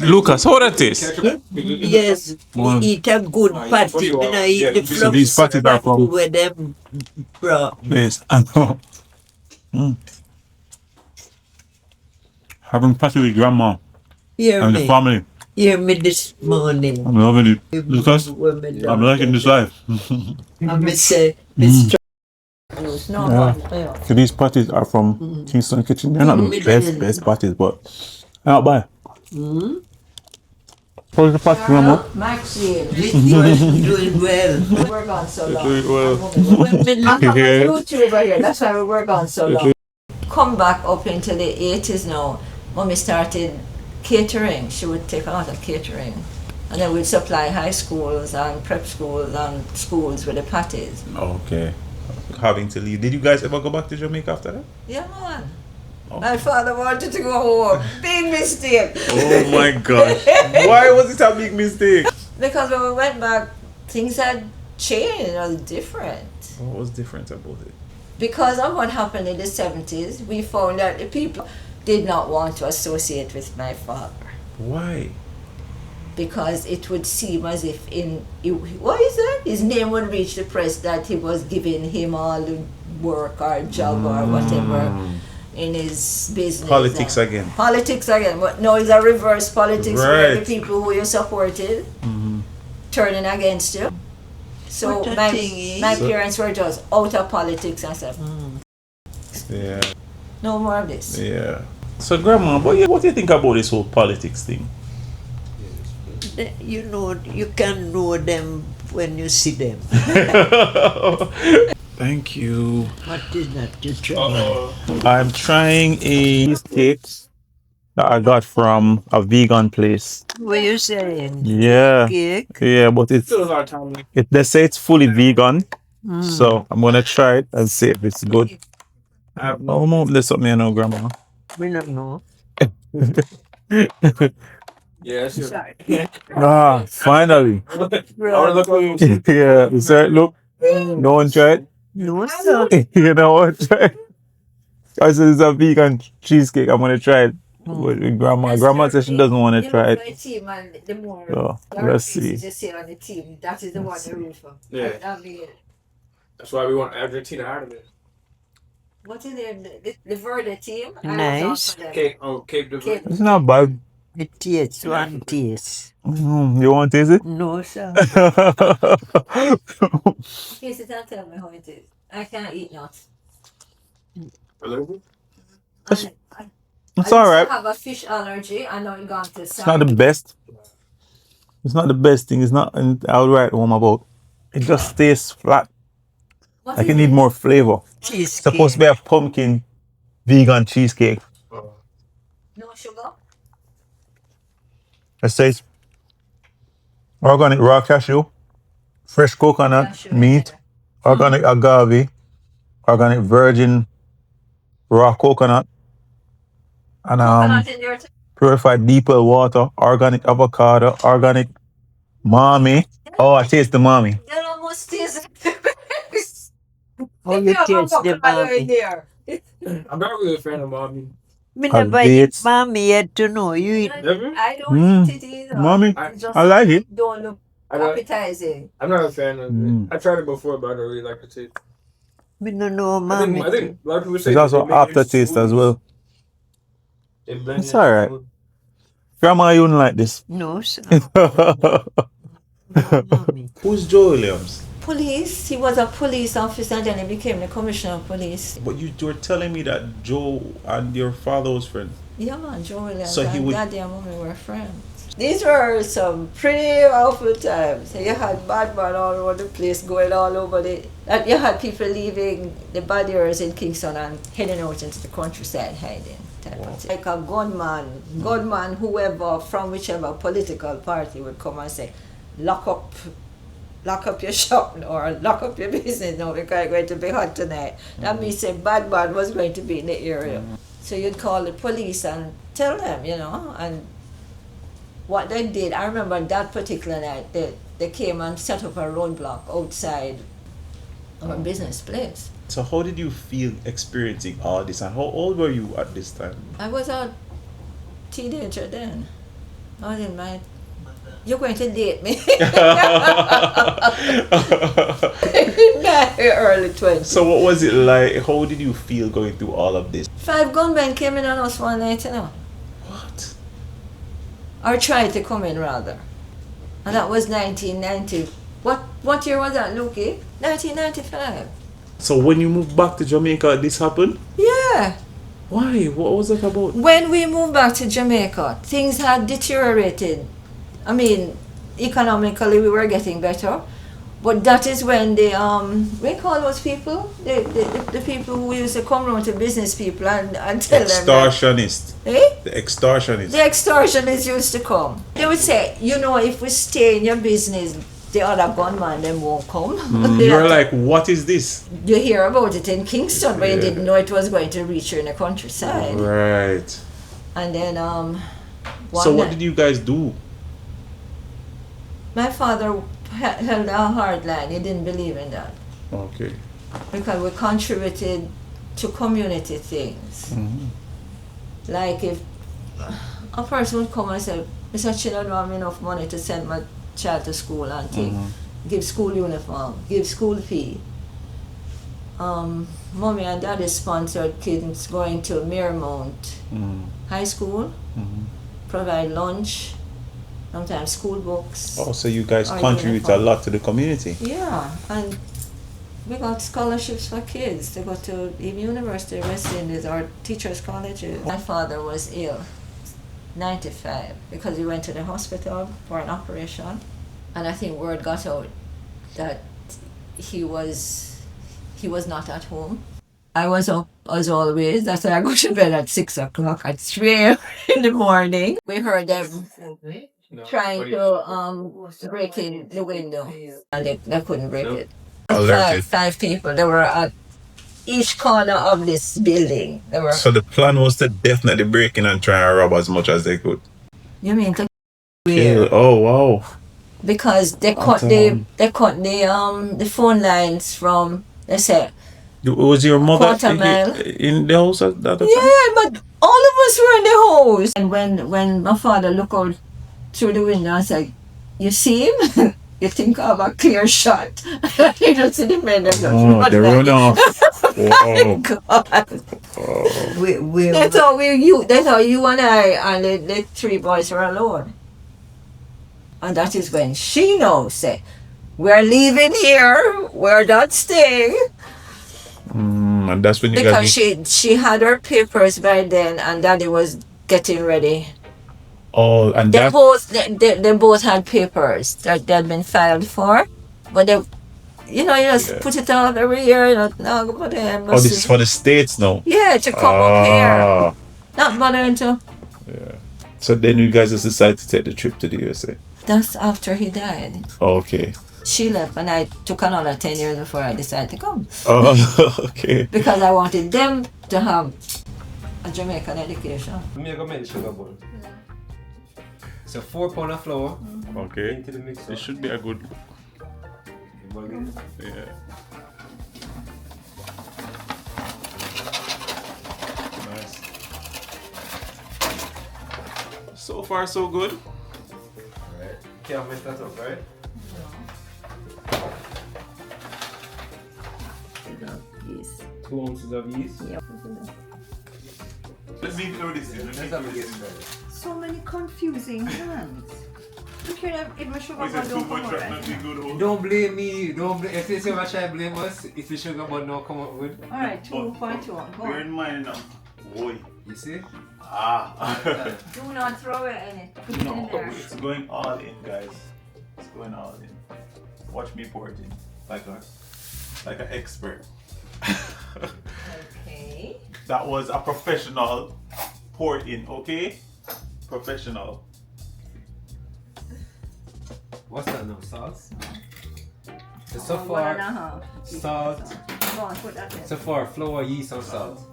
Lucas, how that taste? Yes, we eat a good patty. When I eat the fluff, these patties are from- where them brought. Yes, I know. Having patty with grandma Hear and the me. family. Hear me this morning. I'm loving it. Lucas, When me I'm done liking this life. And me say, Mr. No, Yeah. So these patties are from Kingston Kitchen. They're not the best patties, but I'll buy. How's the patty, grandma? Maxine. Doing well. We work on so long. Well, When me I'm a Yeah. YouTuber here. That's why we work on so long. Come back up into the 80s now. Mommy started catering. She would take a lot of catering. And then we'd supply high schools and prep schools and schools with the patties. okay. Having to leave. Did you guys ever go back to Jamaica after that? Yeah, man. My father wanted to go home. Big mistake. Oh my gosh. Why was it a big mistake? Because when we went back, things had changed. It was different. What was different about it? Because of what happened in the 70s, we found that the people did not want to associate with my father. Why? Because it would seem as if what is that? His name would reach the press that he was giving him all the work or job or whatever in his business. Politics again. Politics again. But no, it's a reverse politics where the Right. people who you supported turning against you. So What a my thing is. parents were just out of politics and stuff. Yeah. No more of this. Yeah. So grandma, what do you think about this whole politics thing? You know, you can know them when you see them. Thank you. What is that you try? I'm trying a cheesecake that I got from a vegan place. What you saying? Yeah. Cake? Yeah, but they say it's fully vegan. So I'm gonna try it and see if it's good. Oh no, there's something I know, grandma. We don't know. Yeah, that's your. Ah, finally. I want to look like you. Yeah, is that look? No one tried? No, sir. You know what? Try it. I said it's a vegan cheesecake. I'm gonna try it. With grandma. Grandma says she doesn't want to try it. Team and the more So let's see. you say on the team, that is the one they root for. Yeah. That's why we want Argentina out of it. What's his name? The Verde team. Nice. Cape de Verde. It's not bad. It tastes one taste. You want to taste it? No, sir. Taste it and tell me how it is. I can't eat nuts. It's alright. I have a fish allergy. I know it gone to It's not the best. It's not the best thing. It's not. I'll write home about. It just tastes flat. Like it need more flavor. It's Cheesecake. supposed to be a pumpkin vegan cheesecake. No sugar. It says organic raw cashew, fresh coconut, Cashew, meat, organic agave, organic virgin raw coconut, and Coconut in there too. purified deep well water, organic avocado, organic mommy. Oh, I taste the mommy. You almost taste it. How you taste the mommy? there. I'm not really a fan of mommy. Me never dates. eat mommy yet to know. You eat Never? I don't eat it either. Mommy, It just I like it. don't look I don't, appetizing. I'm not a fan of it. I tried it before, but I don't really like the taste. me no know I mommy. think a lot of people say It's also they make it aftertaste as smooth. well. It's alright. Grandma, you wouldn't like this. No, sir. Who's Joe Williams? Police. He was a police officer and then he became the commissioner of police. But you were telling me that Joe and your father was friends. Yeah, man, Joe Williams So he and would- Daddy and Mommy were friends. These were some pretty awful times. You had bad man all over the place, going all over the... And you had people leaving the bad areas in Kingston and heading out into the countryside hiding. Type of thing. Like a gunman, whoever, from whichever political party would come and say, lock up your shop or lock up your business now because it's going to be hot tonight. That means a bad man was going to be in the area. So you'd call the police and tell them, you know, and what they did, I remember that particular night, they came and set up a roadblock outside our business place. So how did you feel experiencing all this, and how old were you at this time? I was a teenager then. I didn't mind. You're going to date me. Early 20s. So what was it like? How did you feel going through all of this? 5 gunmen came in on us one night, you know. What? Or tried to come in rather. And that was 1990. What year was that, Lukey? 1995. So when you moved back to Jamaica, this happened? Yeah. Why? What was it about? When we moved back to Jamaica, things had deteriorated. I mean, economically we were getting better. But that is when the, we call those people? The people who used to come around to business people and tell them that, Extortionist. The extortionist. the extortionists used to come. They would say, you know, if we stay in your business, the other gunman them won't come. You were like, what is this? You hear about it in Kingston, but you Yeah. didn't know it was going to reach you in the countryside. Right. And then, So one what night- did you guys do? my father held a hard line. He didn't believe in that Okay. because we contributed to community things. Like if a person would come and say, Mr. Chin, I don't have enough money to send my child to school and take, give school uniform, give school fee. Mommy and daddy sponsored kids going to Miremount High School, provide lunch, sometimes school books. Oh, so you guys Or contribute a uniform. lot to the community. Yeah, and we got scholarships for kids to go to even University of West Indies or teachers' colleges. My father was ill, 95, because he went to the hospital for an operation. And I think word got out that he was not at home. I was up as always. That's why I go to bed at 6 o'clock. At 3 a.m. in the morning, we heard them trying to break in the window, and they couldn't break it. Alerted. Five people. They were at each corner of this building. They were. So the plan was to definitely break in and try and rob as much as they could. You mean to? Oh wow. Because they cut the phone lines from, they say, Was your mother Quarter mile. in the house at that time? yeah, but all of us were in the house. And when my father looked out through the window and said, you see him? You think I have a clear shot? You just see the men that Oh, they run off. Wow. God. We They thought you and I and the 3 boys were alone. And that is when she knows, say, we're leaving here, we're not staying. And that's when you Because guys. she had her papers by then and daddy was getting ready. Oh, and They that. both had papers that they had been filed for. But they, you just put it out every year, no, go put the Oh, embassy. this is for the States now. Yeah, to come up here. Ah. Not bothering to. So then you guys just decided to take the trip to the USA. That's after he died. Okay. She left and I took another 10 years before I decided to come. Oh, okay. Because I wanted them to have a Jamaican education. Me go make sugar bowl. So 4 pound of flour Okay. into the mixer. This should be a good. Yeah. Nice. So far, so good. Right. Can't mess that up, right? Yes. 2 ounces of yeast. Yep. Let me throw this in. Let's have a guess about it. So many confusing hands. You can't even sugar Is it too much right now? Be good hold. Don't blame me. Don't blame. If you say much I blame us, if the sugar bun don't come up with. Alright, 2.1. Go Bear on. in mind now. Boy. You see? Ah. Do not throw it in it. Put it in No, there. it's going all in, guys. It's going all in. Watch me pour it in like an expert. Okay. That was a professional pour it in, okay? Professional. What's that now? Salt? So One far, and a half. salt. Go on, put that in. So far, flour, yeast, and salt.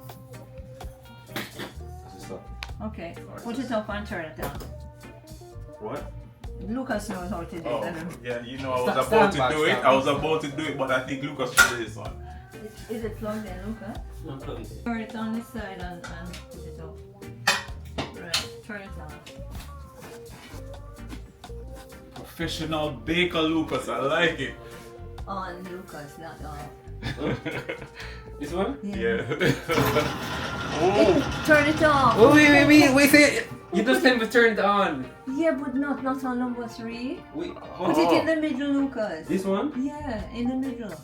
Okay, put it up and turn it down. What? Lucas knows how to do it. Oh, I don't know. yeah, you know I was Stand about to back, do it. stand I was about to do it, but I think Lucas should do this one. Is it plugged in, Lucas? No, plug it in. Turn it on this side and put it up. Right, turn it on. Professional baker Lucas, I like it. On, Lucas, not on. This one? Yeah. Oh, Turn it off. Oh, wait, say you just tell me to turn it on. Yeah, but not on number 3. Wait, Put it in the middle, Lucas. This one? Yeah, in the middle.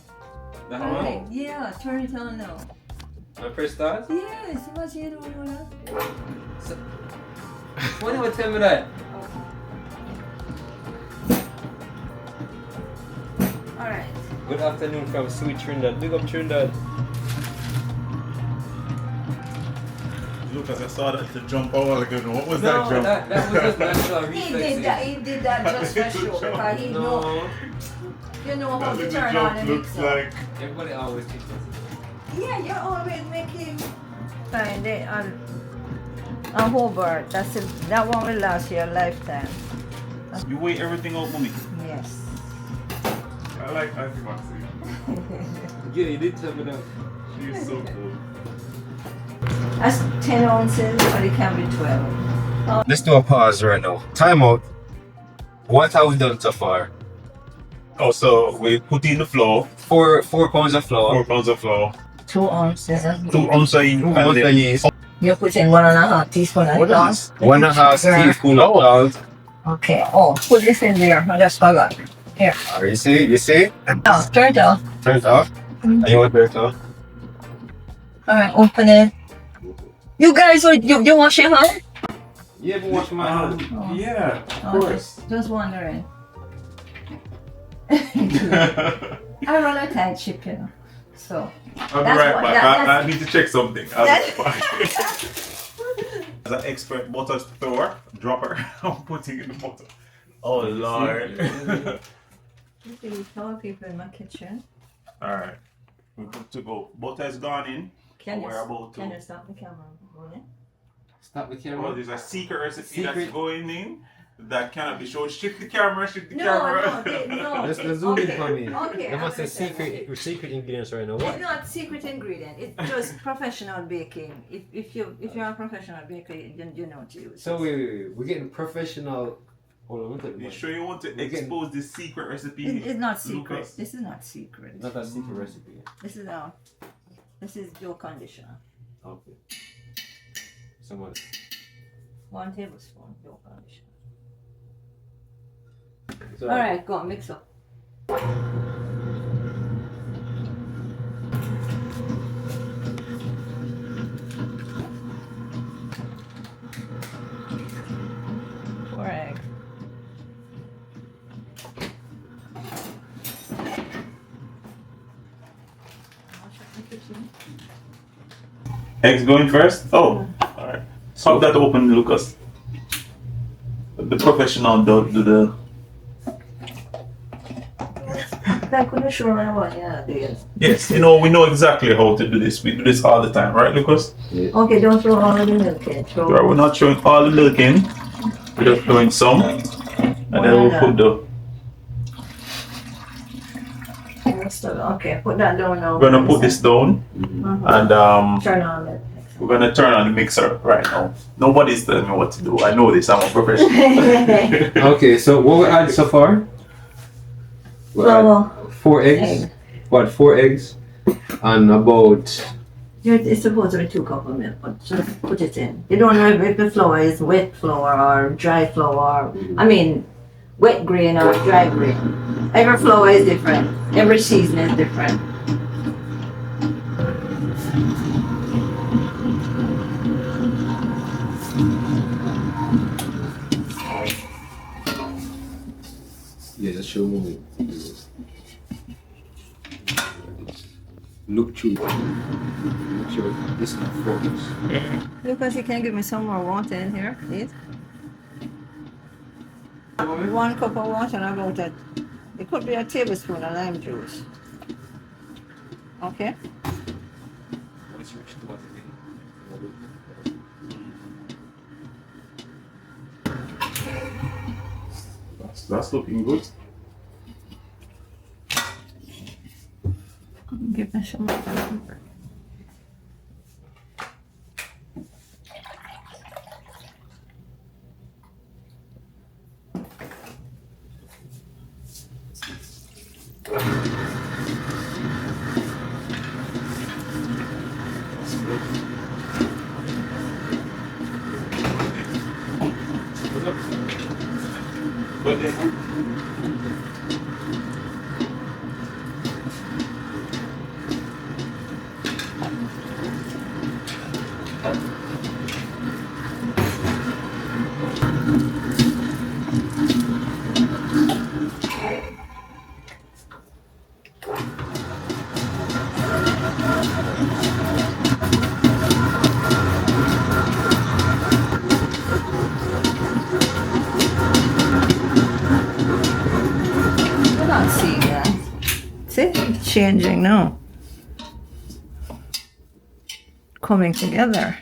That Right. one? Yeah, turn it on now. I press start? Yes, imagine you don't know that. So, why never tell me that? Alright. Good afternoon from sweet Trinidad. Big up Trinidad. Lucas, I saw that to jump a while ago. What was that No, jump? that was just natural He reflexes. did that just for show because he know, No, you know how That to little turn on jump the looks mixer. like. everybody always thinks that. Yeah, you always make him find it on a Hobart. That one will last you a lifetime. You weigh everything out, mommy. Yes. I like Auntie Maxine. Yeah, you did tell me that. She is so cool. That's 10 ounces, or it can be 12. Let's do a pause right now. Time out. What have we done so far? Oh, so we put in the flour, 4 pounds of flour. 4 pounds of flour, 2 ounces. 2 ounces of yeast. You put in 1.5 teaspoons of salt. 1.5 teaspoon of salt. Okay. Oh, put this in there. I just forgot. Here. You see? Oh, turn it off. Turn it off. And you want to turn it off? Alright, open it. You guys, you wash your hand? Yeah, but wash my hand. Yeah, of Oh, course. just wondering. I run a tight ship, you know. So. I'll be That's right what- back. that- I need to check something. I'll be back. As an expert butter thrower, dropper, I'm putting in the butter. Oh Lord. You tell people in my kitchen. Alright. We're good to go. Butter is gone in. Can We're about to. Can you stop the camera rolling? Stop the Oh, camera. there's a secret recipe Secret. that's going in that cannot be shown. Shift the camera, shift the No, camera. no. Let's zoom in Okay. for me. Okay, There must I say understand. secret ingredients right now. It's What? not secret ingredient. It's just professional baking. If you're a professional baker, you know what to use. So wait. We're getting professional. Hold on, look at You this. sure you want to We're getting- expose this secret recipe? It's not secret. Lucas? This is not secret. Not a secret recipe. This is dough conditioner. Okay. Someone. 1 tablespoon dough conditioner. So, All right, go on, mix up. Four eggs. Eggs going first? Oh, alright. Pop that open, Lucas. The professional do the. I couldn't show me what, yeah, yes. Yes, you know, we know exactly how to do this. We do this all the time, right, Lucas? Okay, don't throw all of the milk in. Throw Right, we're not showing all the milk in. We're just showing some. And then we'll put the. Okay, put that down now. We're gonna put this down. And Turn on it. we're gonna turn on the mixer right now. Nobody's telling me what to do. I know this, I'm a professional. Okay, so what we add so far? We add Flour. 4 eggs. Egg. What? 4 eggs and about It's supposed to be 2 cups of milk, but just put it in. You don't know if the flour is wet flour or dry flour. I mean, wet grain or dry grain. Every flour is different. Every season is different. Yeah, just show me. Look through. Make sure this is not focus. Lucas, you can give me some more water in here, please. 1 cup of water and about it. It could be a tablespoon of lime juice. Okay? That's looking good. Give me some more. But then, We're not seeing that. See? It's changing now. Coming together.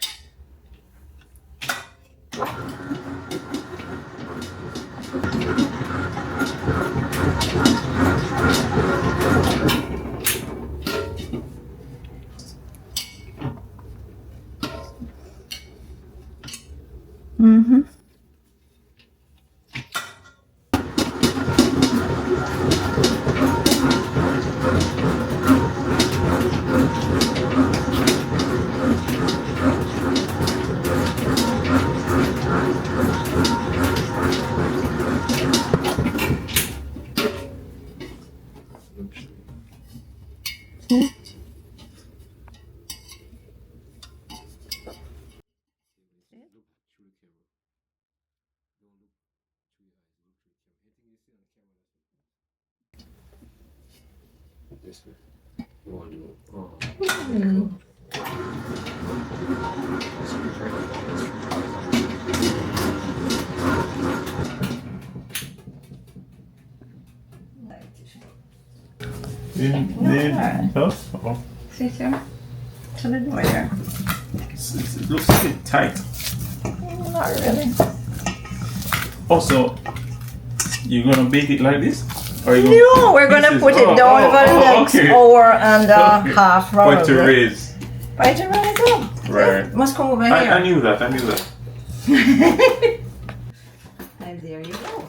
Mm-hmm. This way. You want to go. oh, See, sir? To the door there. it looks a bit tight. Not really. Also, you're gonna bake it like this? Or you No, we're gonna put it down for the next okay. hour and a half. But to probably. raise. Right around it go. Right. Must come over I here. knew that. And there you go.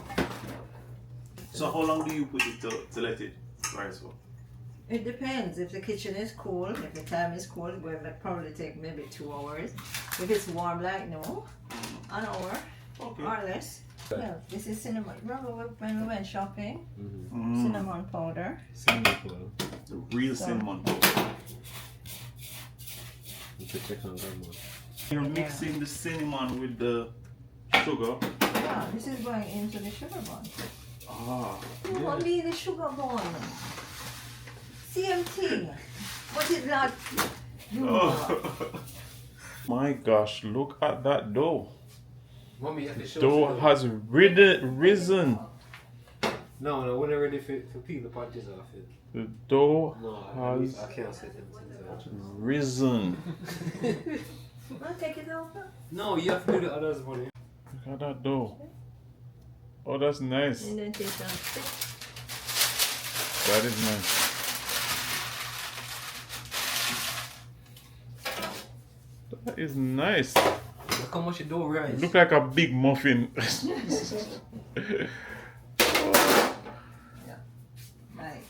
So how long do you put it to let it rise for? It depends. If the kitchen is cool, if the time is cool, it will probably take maybe 2 hours. If it's warm like no, an hour Okay. or less. Well, this is cinnamon. Remember when we went shopping? Mm. Cinnamon powder. Cinnamon powder. The real cinnamon powder. You should check on grandma. You're mixing the cinnamon with the sugar. Yeah, this is going into the sugar bun. Ah. You want me the sugar bun? CMT. What is that? You Oh. My gosh, look at that dough. Mommy, you have to show Dough us has risen. No, we're not ready for peel the patches off it. The dough No, has I can't set them inside. risen. want to take it over? No, you have to do the others, buddy. Look at that dough. Oh, that's nice. And then take some stick. That is nice. That is nice. Look how much you do rice. Look like a big muffin. Like.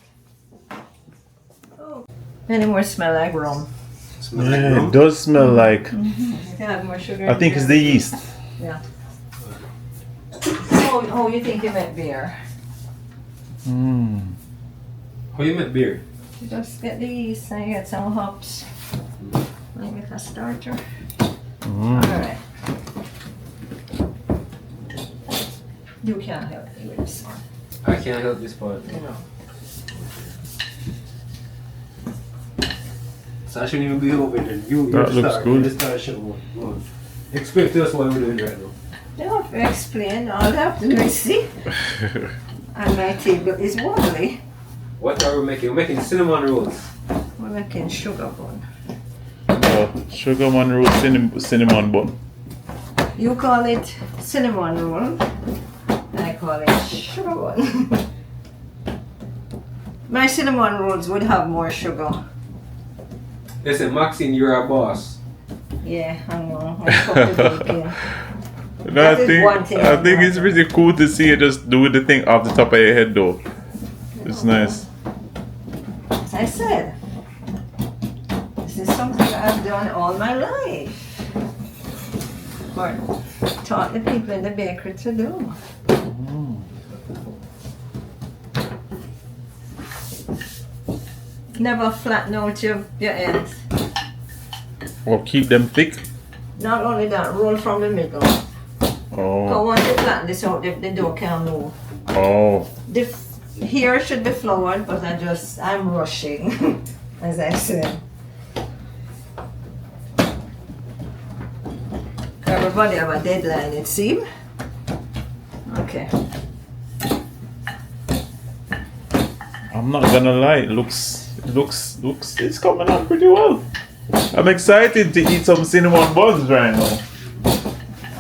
Oh. Any more smell like rum? Smells like Yeah, rum. it does smell like. You can have more sugar. I think it's the yeast. Yeah. Oh, you think you meant beer? How you make beer? You just get the yeast and you get some hops. Like with a starter. Alright. You can't help me with this one. I can't help this part. No. So I shouldn't even be over there. You That looks start. good. You start show. Go on. Explain to us what we're doing right now. You don't have to explain. All I have to do is see. And my table is wobbly. What are we making? We're making cinnamon rolls. We're making sugar bun. Sugar man roll cinnamon bun. You call it cinnamon roll. I call it sugar bun. My cinnamon rolls would have more sugar. Listen, Maxine, you're our boss. Yeah, I know. I cook the bacon. No, That is one thing I I'm think not it's pretty cool to see you just do the thing off the top of your head though. It's nice. As I said, this is something I've done all my life. Or taught the people in the bakery to do. Never flatten out your ends. Or keep them thick. Not only that, roll from the middle. Oh. But once you flatten this out, the dough can't move. Oh. Here should be floured, but I'm rushing, as I said. Everybody have a deadline, it seems. Okay. I'm not gonna lie, it looks, it's coming out pretty well. I'm excited to eat some cinnamon buns right now.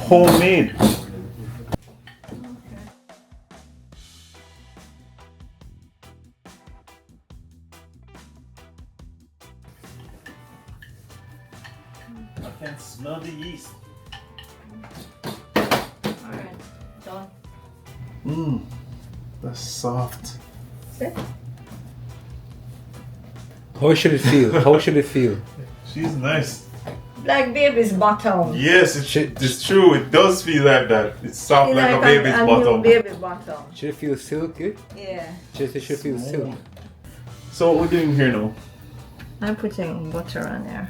Homemade. I can smell the yeast. Alright, done. That's soft. See? How should it feel? How should it feel? She's nice. Like baby's bottom. Yes, it's true. It does feel like that. It's soft It's like a a baby's new bottom. baby bottom. Should it feel silky? Yeah. It should feel silk. So what we're doing here now? I'm putting butter on there.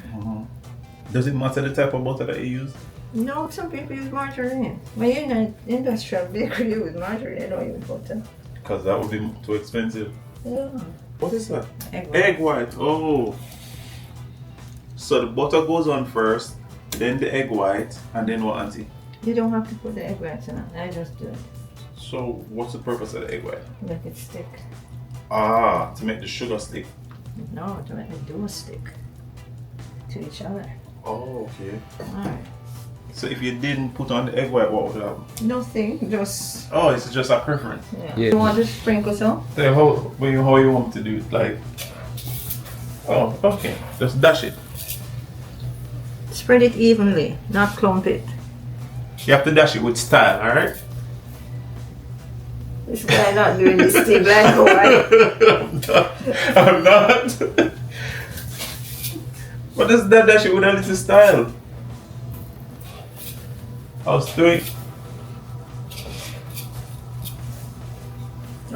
Does it matter the type of butter that you use? No, some people use margarine. When you're in an industrial bakery, you use margarine, they don't use butter. Because that would be too expensive. Yeah. What is that? Egg white. Egg white. Oh. So the butter goes on first, then the egg white, and then what, Auntie? You don't have to put the egg white in it. I just do it. So what's the purpose of the egg white? Make it stick. Ah, to make the sugar stick. No, to make the dough stick to each other. Oh, okay. Alright. So if you didn't put on the egg white, what would happen? Nothing, just Oh, it's just a preference. yeah. Yeah. You want to sprinkle some? So how you want to do it? Like, oh, okay. Just dash it. Spread it evenly, not clump it. You have to dash it with style, alright? This guy not doing this thing like white. I'm not. What does that dash it with a little style? I was doing.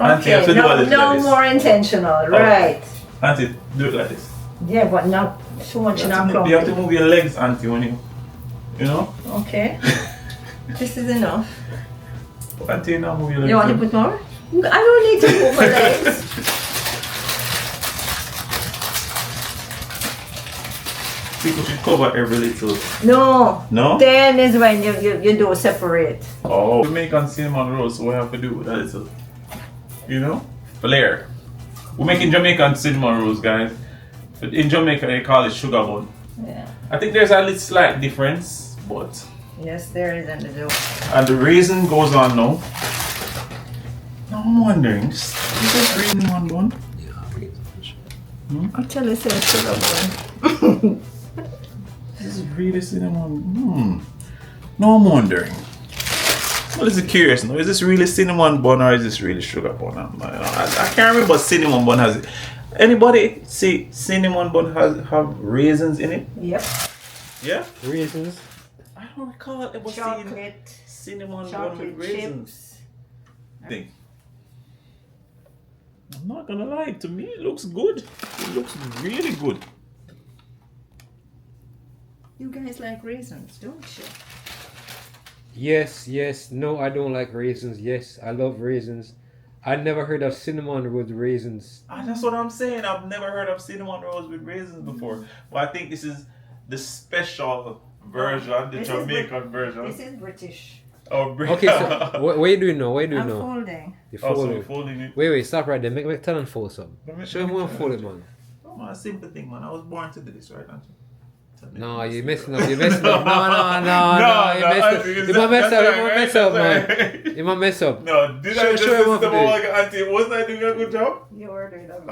Auntie, you have to do a little no like this. more intentional, right? Auntie, do it like this. Yeah, but not so much, not You have to clumpy. move your legs, Auntie, when you know? Okay. This is enough. Auntie, now move your legs. You want to put more? I don't need to move my legs. People should cover every little. No. No? Then is when you do separate. Oh. Jamaican cinnamon rolls, so we have to do with a little, you know, flair. We're making Jamaican cinnamon rolls, guys. But in Jamaica, they call it sugar bun. Yeah. I think there's a little slight difference, but. Yes, there is in the dough. And the reason goes on now. Now I'm wondering, is this cinnamon bun? Actually, it's a sugar bun. This is really cinnamon. Now I'm wondering. Well, is it curious now? Is this really cinnamon bun or is this really sugar bun? I can't remember cinnamon bun has it. Anybody see cinnamon bun have raisins in it? Yep. Yeah? Raisins. I don't recall ever seeing cinnamon bun with raisins. Thing. I'm not gonna lie, to me it looks good. It looks really good. You guys like raisins, don't you? Yes. No, I don't like raisins. Yes, I love raisins. I never heard of cinnamon with raisins. That's what I'm saying. I've never heard of cinnamon rolls with raisins before. But I think this is the special version, the Jamaican version. This is British. Oh, Okay, so what are you doing now? What are you doing I'm now? folding. You're Oh, so folding. folding it. Wait, stop right there. Make Tallonn fold some. Let me- Show him how to fold it, man. Oh, man, a simple thing, man. I was born to do this, right? Aren't you? No, you're messing up. You're messing up. No. You mess up, man. You might mess up. No, did I Show just him listen what to to do. my auntie? Wasn't I doing a good job? You ordered them.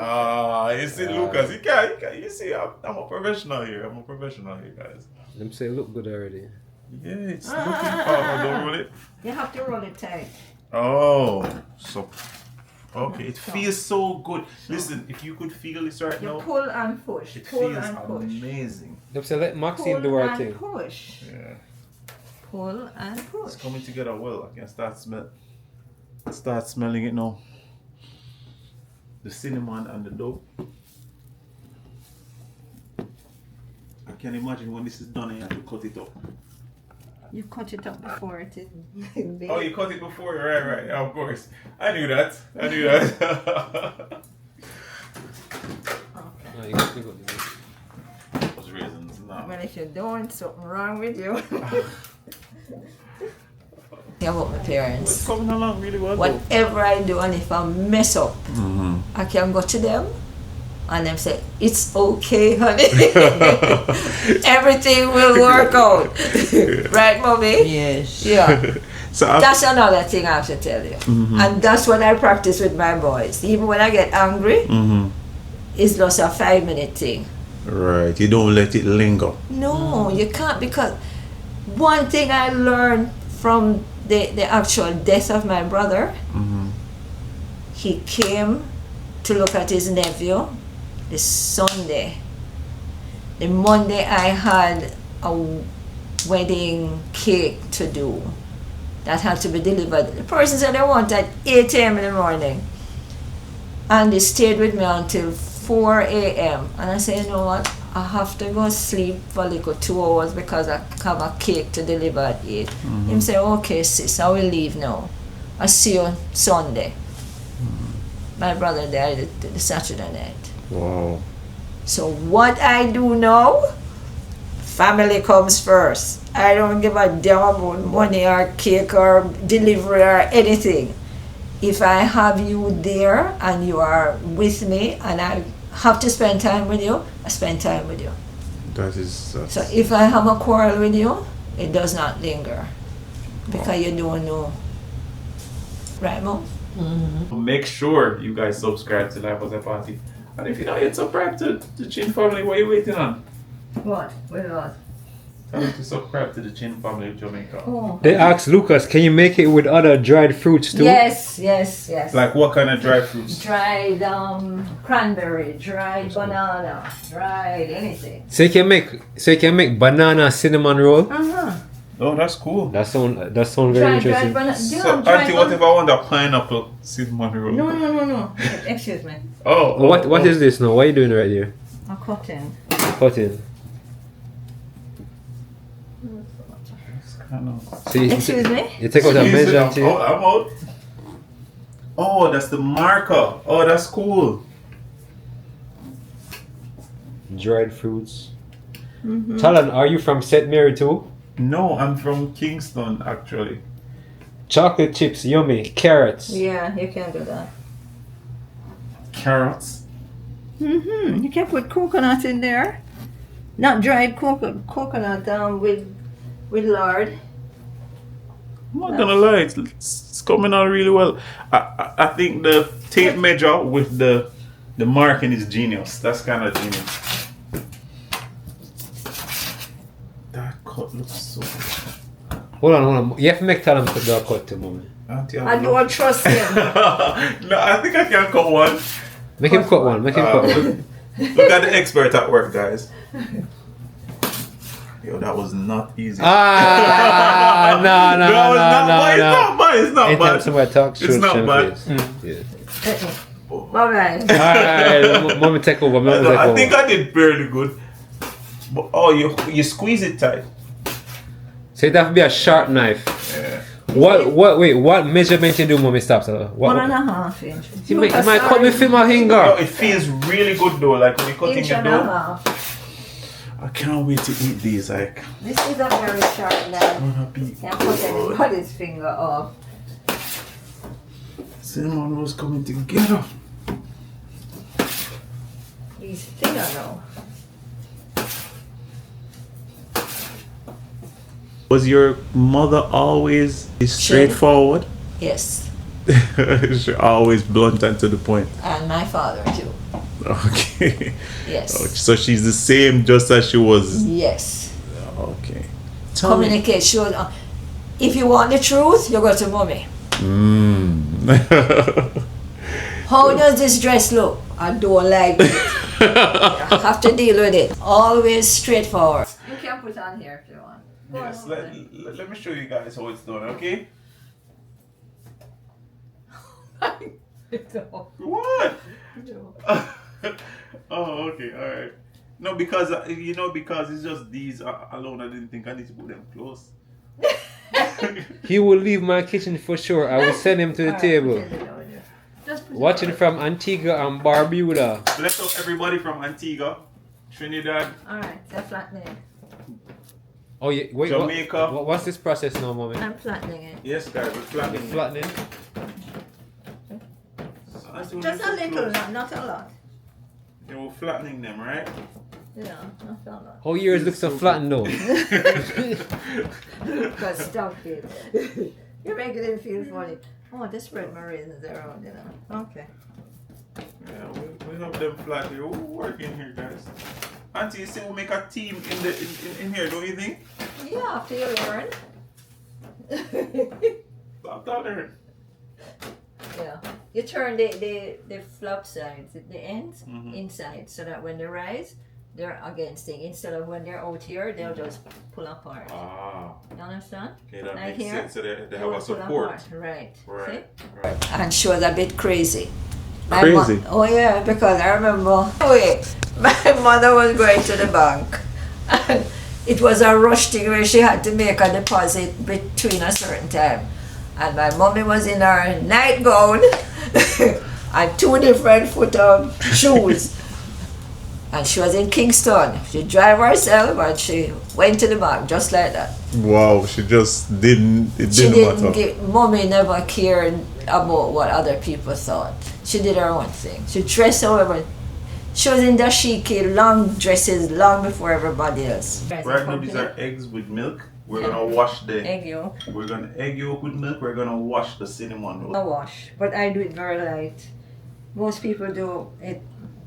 You see, Lucas, you can't. You see, I'm a professional here. Guys. Them say look good already. Yeah, it's looking powerful. Don't roll it. You have to roll it tight. Oh, so okay. It feels so good. Listen, if you could feel this right You now, pull and push. it Pull feels and push. amazing. Them say let Maxine do Pull her and thing. push. Yeah, Pull and push. it's coming together well. I can start smelling it now. The cinnamon and the dough. I can imagine when this is done, I have to cut it up. You cut it up before it is big. Oh, you cut it before? Right. Of course. I knew that. No, you got it. Those raisins, no. Well, if you're doing something wrong with you. Yeah, about my It's parents. coming along really well. Whatever I do, and if I mess up, I can go to them and them say, it's okay, honey. Everything will work out. Right, mommy? Yes. Yeah. So That's another thing I have to tell you. And that's what I practice with my boys. Even when I get angry, it's just a 5-minute thing. right, you don't let it linger. No, you can't, because one thing I learned from the actual death of my brother, he came to look at his nephew the Sunday. The Monday I had a wedding cake to do that had to be delivered. The person said they want at 8 a.m. in the morning. And they stayed with me until 4 a.m. And I said, you know what? I have to go sleep for a little 2 hours because I have a cake to deliver at 8. Him say, okay, sis, I will leave now. I see you Sunday. My brother died the Saturday night. Wow. So what I do now, family comes first. I don't give a damn about money or cake or delivery or anything. If I have you there and you are with me and I have to spend time with you, I spend time with you. That is. So if I have a quarrel with you, it does not linger because you don't know. Right, Mom? Make sure you guys subscribe to Tallonn Zeparti. And if you're not yet subscribed to the Chin family, what are you waiting on? What? What? Tell them to subscribe to the Chin family of Jamaica. Oh. They asked Lucas, can you make it with other dried fruits too? Yes. Like what kind of dry fruits? Dried cranberry, dried banana, dried anything. So you can make banana cinnamon roll. Oh, that's cool. That sound very Dried interesting. banana. So, auntie, what if I want a pineapple cinnamon roll? No. Excuse me. Oh, What is this now? What are you doing right here? A cotton. Cutting. So Excuse me? you take out a measure and Oh, I'm out. Oh, that's the marker. Oh, that's cool. dried fruits. Tallonn, are you from St. Mary too? No, I'm from Kingston, actually. Chocolate chips, yummy. Carrots. Yeah, you can do that. Carrots. You can put coconut in there. Not dried coconut with lard. I'm not gonna lie, it's coming out really well. I think the tape measure with the marking is genius. That's kind of genius. That cut looks so good. Hold on. You have to make Tallonn put that cut to mommy. Auntie, I don't trust him. No, I think I can cut one. Make him cut one. Make him cut one. Look at the expert at work, guys. Yo, that was not easy. No. It's not Anytime bad. somebody talks, It's not bad. Yeah. Bye-bye. Alright, mommy take over. I think I did fairly good. But, you squeeze it tight. So it have to be a sharp knife. Yeah. What measurement you do, mommy? Stop. So what? 1.5 inch. You might cut me from my Yo, finger. it feels really good though, like when you're cutting Inch your and a dough. half. I can't wait to eat these. Like, This is a very sharp knife. gonna be Can't put anybody's finger off. cinnamon rolls coming together. He's thinner now. Was your mother always straightforward? Yes. She always blunt and to the point. And my father too. Okay. Yes. So she's the same just as she was. Yes. Okay. Tell me. Communicate. Sure. If you want the truth, you go to mommy. How does this dress look? I don't like it. I have to deal with it. Always straightforward. You can put on here if you want. Yes, let me show you guys how it's done, okay? What? Oh, okay, alright. No, because, because it's just these alone, I didn't think I need to put them close. He will leave my kitchen for sure. I will send him to the table. Watching from Antigua and Barbuda. Bless up everybody from Antigua, Trinidad. Alright, that's flattening. Oh yeah, wait. Jamaica. What's this process now, mommy? I'm flattening it. Yes, guys, we're flattening. Flattening. Just a little, not a lot. Yeah, we're flattening them, right? Yeah, not a lot. How yours look so flattened though? Because stop it. You're making it feel funny. Oh, this spread my raisins around, Okay. Yeah, we have them flat here. We're working here, guys. Auntie, you say we'll make a team in here, don't you think? Yeah, after you learn. After learn. Yeah. You turn the flop sides, the ends, inside, so that when they rise, they're against it. Instead of when they're out here, they'll just pull apart. Ah. You understand? Okay, that Like makes here, sense. So they they have will a pull support. apart. Right. Right. See? Right. And she was a bit crazy. Crazy? Oh yeah, because I remember, my mother was going to the bank. And it was a rush thing where she had to make a deposit between a certain time. And my mommy was in her nightgown and 2 different foot of shoes. And she was in Kingston. She drive herself and she went to the bank just like that. Wow, she just didn't. It She didn't didn't matter. mommy never cared about what other people thought. She did her own thing. She dressed however. She was in dashiki, long dresses, long before everybody else. Right now, these are eggs with milk. We're gonna wash the. Egg yolk. We're gonna egg yolk with milk. We're gonna wash the cinnamon roll. A wash, but I do it very light. Most people do it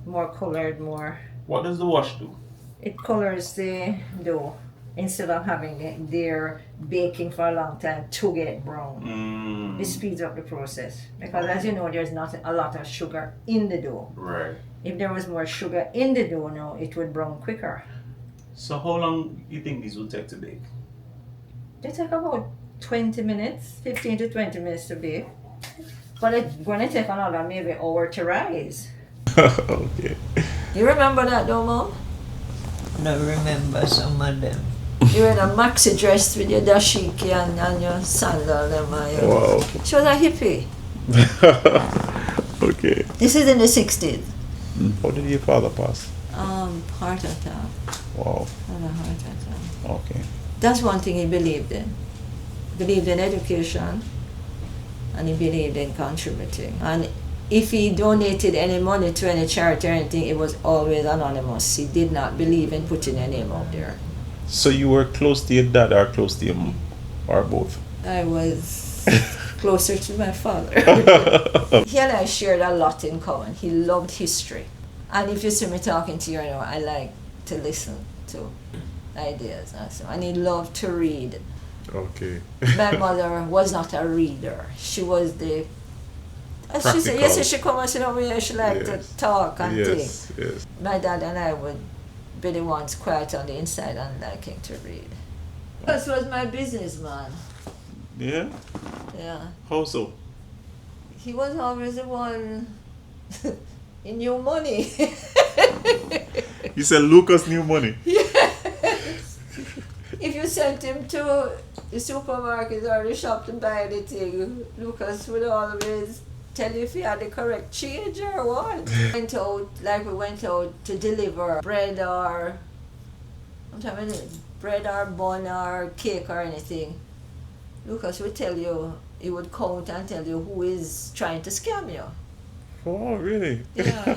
more colored, more. What does the wash do? It colors the dough instead of having it there baking for a long time to get brown. It speeds up the process because, as you know, there's not a lot of sugar in the dough. Right. If there was more sugar in the dough now, it would brown quicker. So how long you think these will take to bake? They take about 20 minutes, 15 to 20 minutes to bake. But it's going to take another maybe hour to rise. Okay. You remember that though, Mom? I remember some of them. You were in a maxi dress with your dashiki and your sandal. Wow. She was a hippie. Okay. This is in the 60s. How did your father pass? Heart attack. Wow. Had a heart attack. Okay. That's one thing he believed in. Believed in education and he believed in contributing. And if he donated any money to any charity or anything, it was always anonymous. He did not believe in putting your name out there. So you were close to your dad or close to your mom? Or both? I was closer to my father. He and I shared a lot in common. He loved history. And if you see me talking to you, I like to listen to ideas. And he loved to read. Okay. My mother was not a reader. She was And she said, practical. yes, she come and sit down here, she like to talk and think. Yes. My dad and I would be the ones quiet on the inside and liking to read. This was my businessman. Yeah? Yeah. How so? He was always the one he knew money. You said Lucas knew money. If you sent him to the supermarket or the shop to buy anything, Lucas would always tell you if he had the correct change or what. We went out to deliver bread or bread or bun or cake or anything. Lucas would tell you, he would count and tell you who is trying to scam you. Oh, really? Yeah,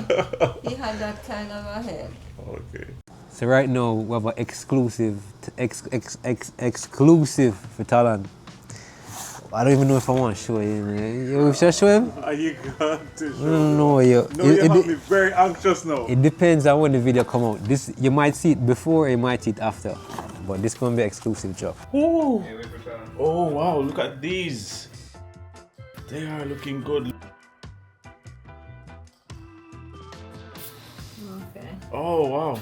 he had that kind of a head. Okay. So right now we have an exclusive exclusive for Tallonn. I don't even know if I want to show you. You should show him? Are you going to show No, you. No, you have me very anxious now. It depends on when the video come out. This you might see it before, you might see it after. But this gonna be exclusive job. Oh. Oh, wow, look at these. They are looking good. Okay. Oh, wow.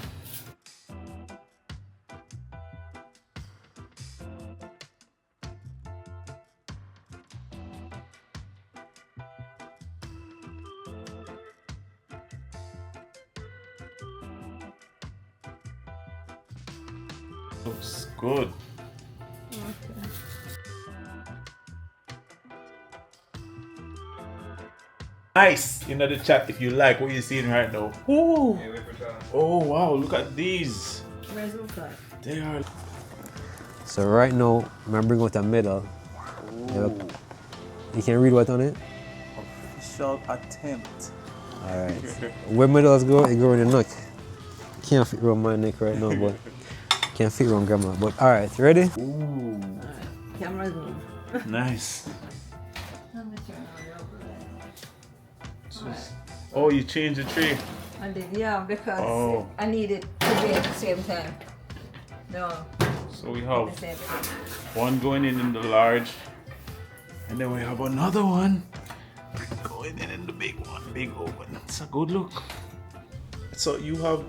Looks good. Okay. Nice in the chat if you like what you're seeing right now. Ooh. Oh wow, look at these. Where's Lucas? They are. So right now, I'm gonna bring out a medal. You can read what's on it? Official attempt. Alright. Where medals go, it go in your neck. Can't fit around my neck right now, but can fit around grandma. But alright, ready? Ooh. Camera's move. Nice. Let me turn on the overlay. Oh, you changed the tree. I did, yeah, because Oh. I need it to be at the same time. No, So we the have same time. one going in the large, and then we have another one going in the big one, big open. It's a good look. So you have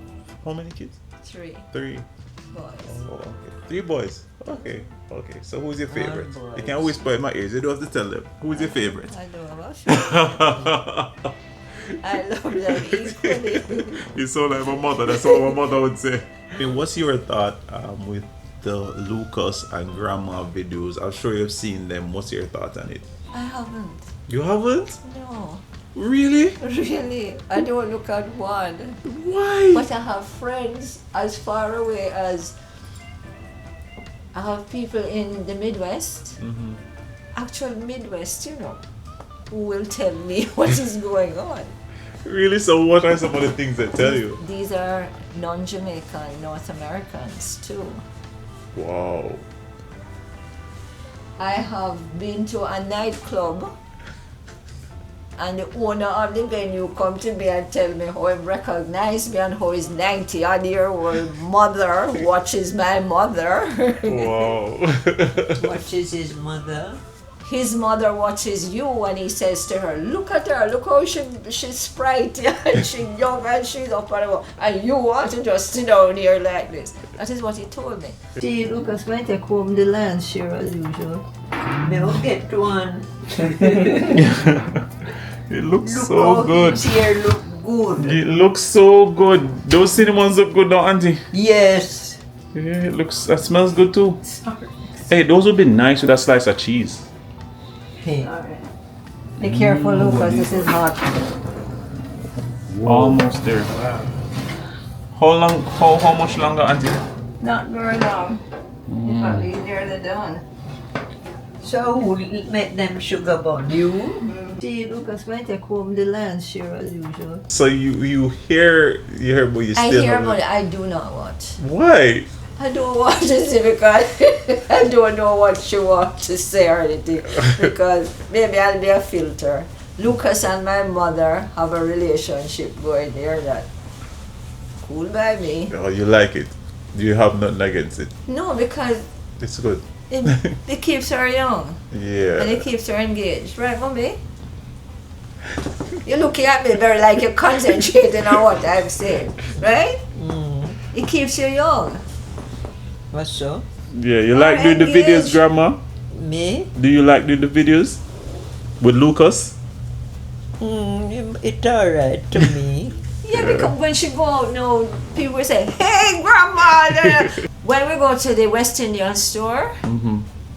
how many kids? 3 3. boys. Oh, okay. 3 boys. Okay. Okay. So who's your favorite? boy. You can whisper in my ears. You don't have to tell them. Who's your favorite? I know about you. I love them equally. You sound like my mother. That's what my mother would say. What's your thought with the Lucas and Grandma videos? I'm sure you've seen them. What's your thought on it? I haven't. You haven't? No. Really? Really, I don't look at one. Why? But I have friends as far away as I have people in the Midwest, actual Midwest, you know, who will tell me what is going on. Really? So what are some of the things they tell you? These are non-Jamaican North Americans too. Wow. I have been to a nightclub and the owner of the venue come to me and tell me how he recognized me and how his 90-odd-year-old mother watches my mother. Wow. Watches his mother. His mother watches you and he says to her, look at her, look how she's sprightly and she's young and she's up and about. And you want to just sit down here like this. That is what he told me. See, Lucas going to take home the lion's share as usual. Never get one. It looks Look so how good. his hair look good. It looks so good. Those cinnamons look good now, Auntie. Yes. Yeah, it looks, that smells good too. Hey, those would be nice with a slice of cheese. Hey. Alright. Be careful, Lucas, this is hot. Almost there. How much longer, Auntie? Not very long. Probably nearly done. So who make them sugar bun? You? See, Lucas going to take home the lion's share as usual. So you hear, but you I still hear, haven't- but I do not watch. Why? I don't want to see because I don't know what she wants to say or anything. Because maybe I'll be a filter. Lucas and my mother have a relationship going there that cool by me. Oh, you like it? You have nothing against it? No, because It's good. it keeps her young and Yeah. it keeps her engaged. Right, mommy? You're looking at me very like you're concentrating on what I'm saying, right? It keeps you young. What's so? Yeah, you like doing the videos, engaged. Grandma? Me? Do you like doing the videos with Lucas? It's alright to me. Yeah, because when she go out now, people will say, "Hey, grandma!" When we go to the West Indian store,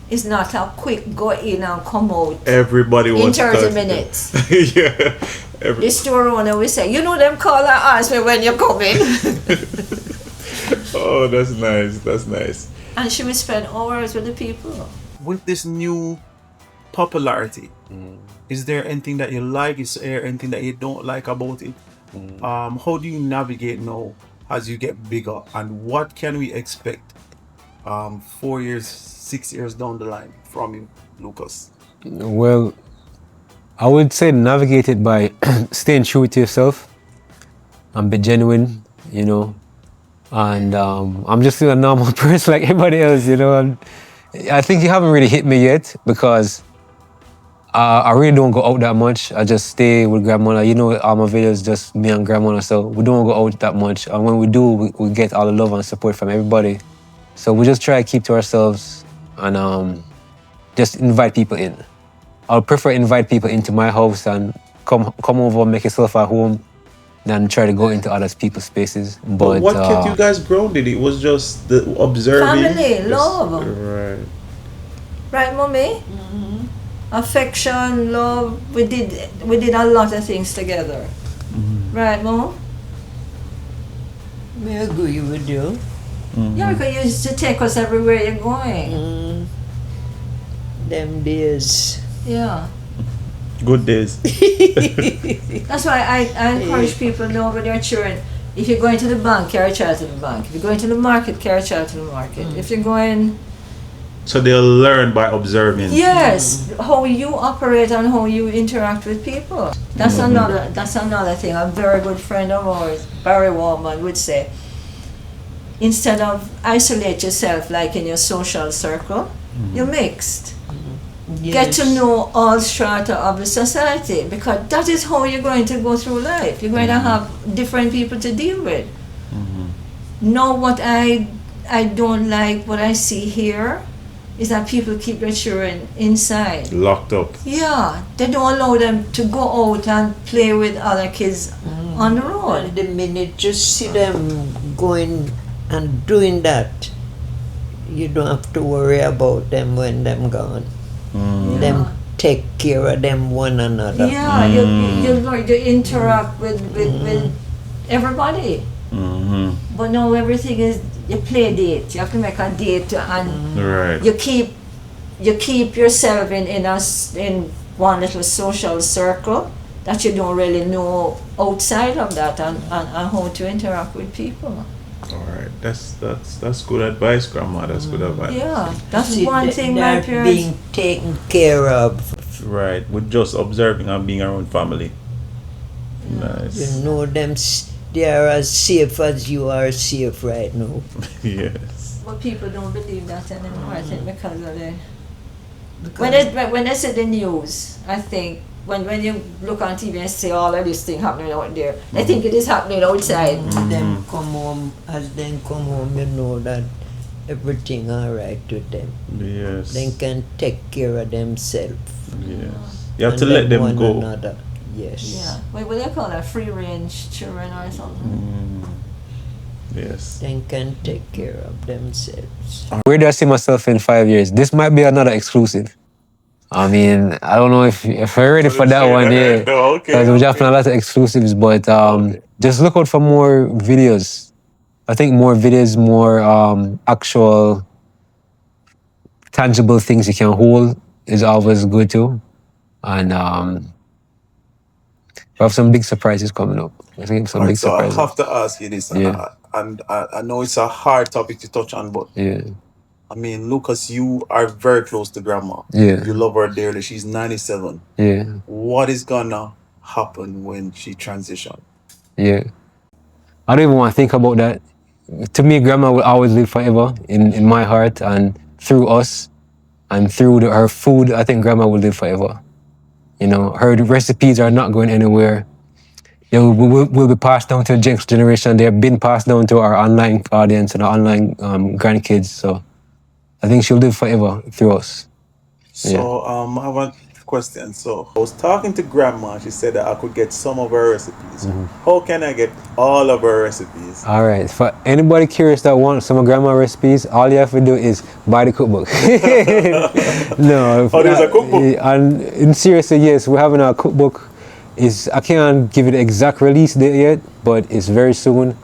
it's not a quick go in and come out Everybody in wants 30 to minutes. Yeah. The store owner will say, "You know them call and ask me when you're coming." Oh, that's nice. That's nice. And she will spend hours with the people. With this new popularity, is there anything that you like? Is there anything that you don't like about it? How do you navigate now as you get bigger, and what can we expect 4 years, 6 years down the line from you, Lucas? Well, I would say navigate it by staying true to yourself and be genuine, you know. And I'm just still a normal person like everybody else, you know. And I think you haven't really hit me yet because I really don't go out that much. I just stay with grandmother. You know, all my videos just me and grandmother, so we don't go out that much. And when we do, we get all the love and support from everybody. So we just try to keep to ourselves and just invite people in. I'll prefer invite people into my house and come over, make yourself at home, than try to go into other people's spaces. But what kept you guys grounded? It was just the observing. Family, love. Right. Right, mommy? Affection, love. We did a lot of things together. Right, mom? I agree with you. Yeah, because you used to take us everywhere you're going. Them days. Yeah. Good days. That's why I encourage people now with their children. If you're going to the bank, carry a child to the bank. If you're going to the market, carry a child to the market. If you're going... So they'll learn by observing. Yes, how you operate and how you interact with people. That's another thing. A very good friend of ours, Barry Wallman, would say, instead of isolate yourself like in your social circle, you're mixed. Get to know all strata of the society, because that is how you're going to go through life. You're going to have different people to deal with. Know what I don't like, what I see here, is that people keep their children inside. Locked up. Yeah, they don't allow them to go out and play with other kids on the road. And the minute you see them going and doing that, you don't have to worry about them when them gone. Them take care of them one another. Yeah, you learn to interact with everybody. But now everything is you play date. You have to make a date, and Right. you keep yourself in one little social circle that you don't really know outside of that, and how to interact with people. All right. That's good advice, Grandma. That's good advice. Yeah, that's See, one thing my they're parents. being taken care of. Right. With just observing and being around family. You Nice. know them. They are as safe as you are safe right now. Yes. But people don't believe that anymore. I think because of the when they say the news, I think when you look on TV and see all of this thing happening out there, they think it is happening outside. Them come home, as them come home, you know that everything alright with them. Yes. They can take care of themselves. Yes. You have and to let them one go. Another. Yes. Yeah. What do they call that? Free range children or something? Yes. They can take care of themselves. where do I see myself in 5 years? This might be another exclusive. I mean, I don't know if we're ready for that one, yeah. No, okay. Because we're dropping a lot of exclusives, but just look out for more videos. I think more videos, more actual, tangible things you can hold is always good too. And we have some big surprises coming up. I think some big So I surprises. have to ask you this, Yeah. and I know it's a hard topic to touch on, but Yeah. I mean, Lucas, you are very close to Grandma. Yeah. You love her dearly. She's 97. Yeah. What is gonna happen when she transitions? Yeah. I don't even want to think about that. To me, Grandma will always live forever in my heart, and through us and through her food, I think Grandma will live forever. You know, her recipes are not going anywhere. They will be passed down to the next generation. They have been passed down to our online audience and our online grandkids. So I think she'll live forever through us. So I have a question. So I was talking to grandma. She said that I could get some of her recipes. How can I get all of her recipes? All right. For anybody curious that wants some of grandma recipes, all you have to do is buy the cookbook. No. Oh, there's a cookbook? And in seriously, yes, we're having a cookbook. I can't give it the exact release date yet, but it's very soon.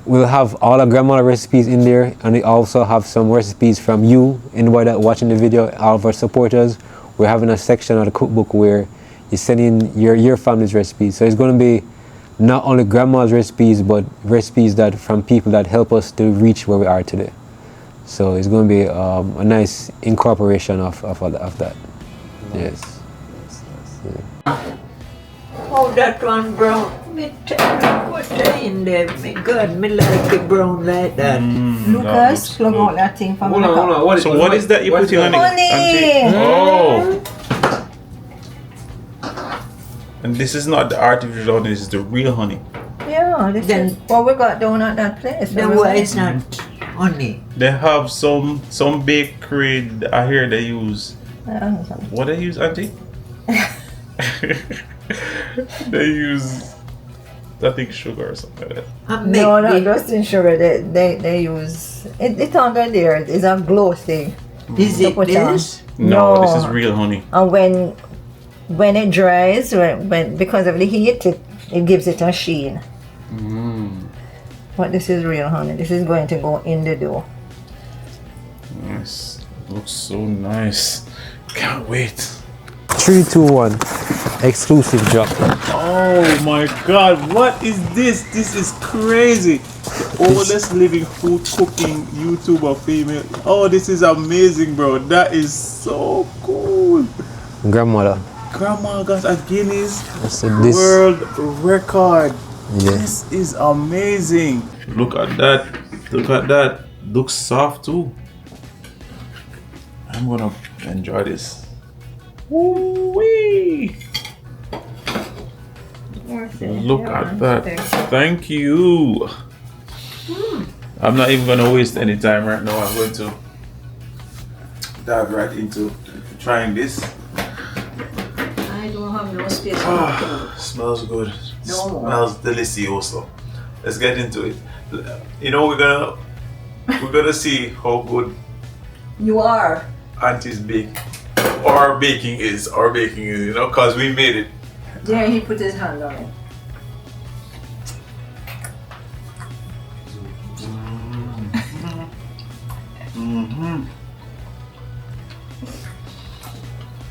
We'll have all our grandma recipes in there, and we also have some recipes from you, anybody that watching the video, all of our supporters. We're having a section of the cookbook where you send in your family's recipes. So it's going to be not only grandma's recipes, but recipes that from people that help us to reach where we are today. So it's going to be a nice incorporation of that. Yes. Oh, that one brown. Me tell you what in there. Me God, me like it brown like that. Lucas, plug out that thing from the cup. Hold on. What is that you putting on it? Honey! Oh. And this is not the artificial honey, this is the real honey. Yeah, this Then- is what we got down at that place. Then why is not honey? They have some bakery, I hear they use, what they use, auntie? They use, I think, sugar or something like that. No, not just in sugar. They use it under there. It's a glow thing. Is it this? No, this is real honey. And when it dries, when because of the heat, it gives it a sheen. But this is real honey. This is going to go in the dough. Nice. Looks so nice. Can't wait. 3, 2, 1. Exclusive drop. Oh my god, what is this? This is crazy. The oldest living food cooking YouTuber female. Oh, this is amazing, bro. That is so cool. Grandmother. Grandma got a Guinness This. World Record. Yeah. This is amazing. Look at that. Look at that. Looks soft too. I'm gonna enjoy this. Woo-wee. Look at that. Thank you. I'm not even gonna waste any time right now. I'm going to dive right into trying this. I don't have no space. Smells good. No. Smells delicioso. Let's get into it. You know, we're gonna see how good You are. Auntie's bake. Our baking is, you know, cause we made it. There, he put his hand on it.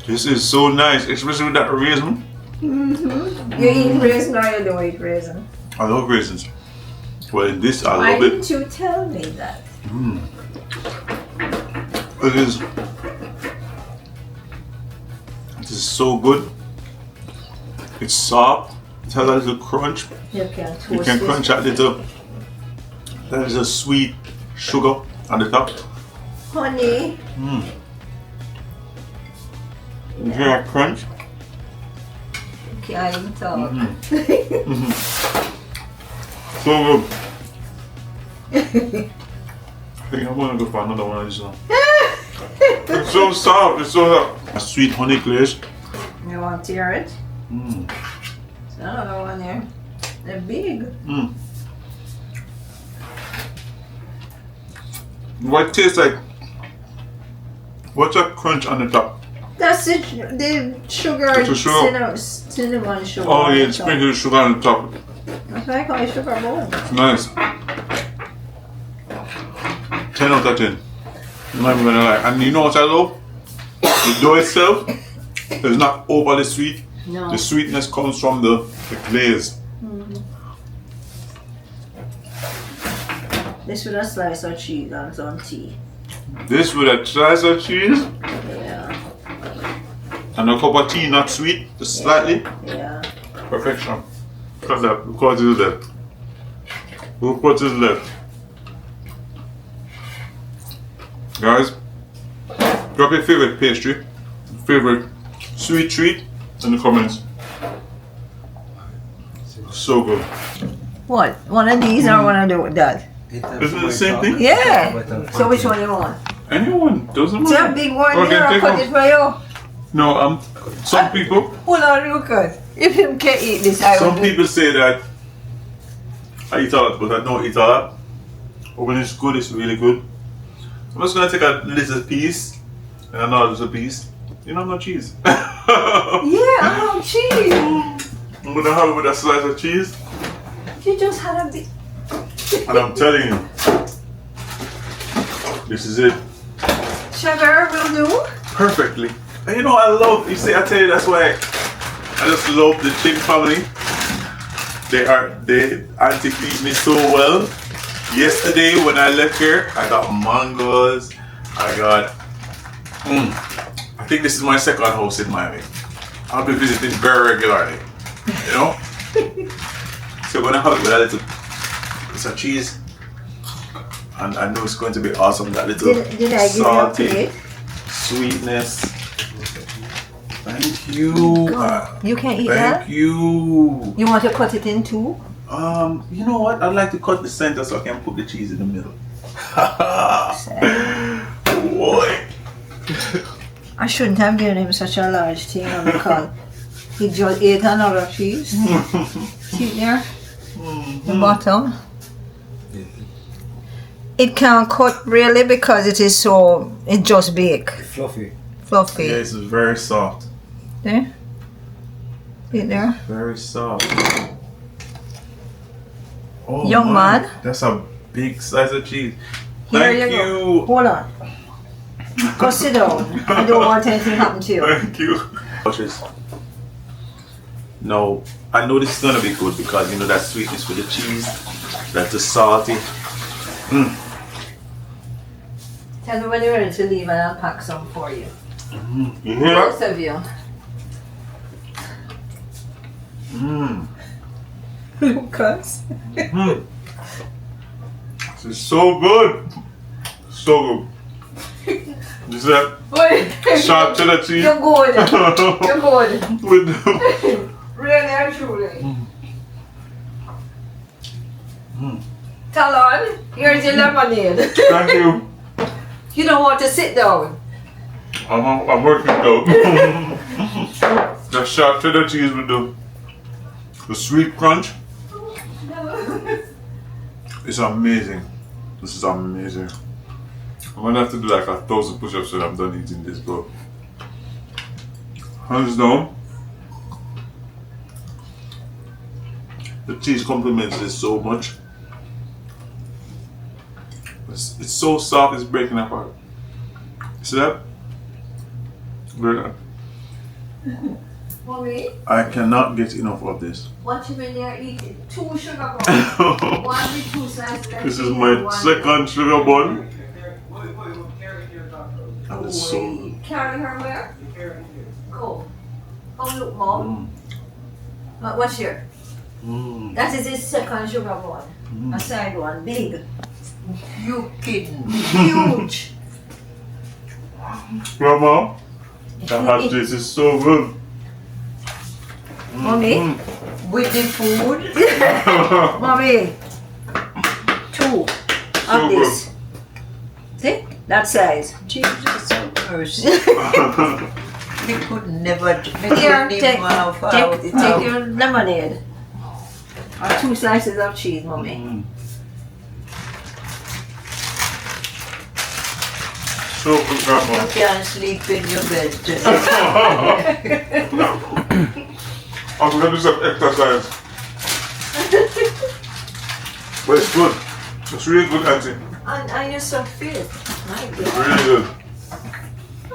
This is so nice, especially with that raisin. You eat raisin or you don't eat raisin? I love raisins. Well, in this, I Why love it. didn't you tell me that? This is so good. It's soft. It has a little crunch. You can toast You can this. crunch a little. There is a sweet sugar on the top. Honey. You hear that crunch? Can't even talk. So good. I think I'm gonna go for another one of these now. It's so soft. It's so soft. A sweet honey glaze. You want to hear it? There's another one there. They're big. What tastes like? What's that crunch on the top? That's it. The sugar. It's a sugar. Cinnamon sugar. Oh yeah, sprinkle sugar on the top. That's why I call it sugar bowl. It's nice. 10 out of 10. I'm not even gonna lie. And you know what I love? The dough itself is not overly sweet. No. The sweetness comes from the glaze. This with a slice of cheese and some tea. This with a slice of cheese Yeah. and a cup of tea, not sweet, just slightly. Yeah. Perfection. Look at that. Look what is left. Look what is left. Guys, drop your favorite pastry, favorite sweet treat in the comments. So good. What? One of these or one of that? Isn't it the same thing? Yeah. So which one you want? Anyone, doesn't It's a matter. big one Okay, here. I'll take cut one. it for you. No, some people Hold on, look at. If him can eat this, I some will. people say that I eat a lot, but I don't eat a lot. But when it's good, it's really good. I'm just gonna take a little piece and another little piece. You know, no cheese. Yeah, cheese. I'm gonna have it with a slice of cheese, You just had a bit. and I'm telling you, this is it. Sugar will do. Perfectly. And you know, I tell you, that's why I just love the Ching family. They anti-feed me so well. Yesterday when I left here, I got mangoes. I got, I think this is my second house in Miami. I'll be visiting very regularly, you know? So when I have it with a little piece of cheese, and I know it's going to be awesome, that little Did I give you a salty plate? sweetness. Thank you. You can eat Thank that? you. You want to cut it in two? You know what? I'd like to cut the center so I can put the cheese in the middle. Boy. I shouldn't have given him such a large thing because he just ate another piece. See there? The bottom. It can't cut really because it just bake. Fluffy. Fluffy. Yeah, it's very soft. There? See there? Very soft. Oh, Young man. That's a big slice of cheese. Here Thank you go. you. Hold on. Go sit down. I don't want anything to happen to you. Thank you. No, I know this is gonna be good because you know that sweetness with the cheese, that's the salty. Tell me when you're ready to leave and I'll pack some for you. You hear that? Both of you. Lucas. This is so good. So good. You see that? Wait. Sharp cheddar cheese. You're good. You're good. With the Really and truly. Tallonn, here's your lemonade. Thank you. You don't want to sit down. I'm working though. The sharp cheddar cheese with the sweet crunch. It's amazing. This is amazing. I'm gonna have to do like 1,000 push-ups when I'm done eating this, bro. Hands down. The cheese complements this so much. It's so soft, it's breaking apart. See that? Very nice. Mommy, I cannot get enough of this. what you when you're eating? 2 sugar bars. One with 2 slices. This is my second sugar bun. That is so good. Carry her where? Go. Oh, look, Mom. What's here? That is his second sugar bun. A side one, big. You kidding? Huge. Grandma, that hot cheese is so good. Mommy, with the food. Mommy, 2 of this. See? That size. Jesus have mercy. They could never Here, take take take your lemonade. Or 2 slices of cheese, Mommy. So good, Grandma. You can't sleep in your bed. I'm gonna do some exercise. But it's good. It's really good, Auntie. And you're so fit. My God. Really good.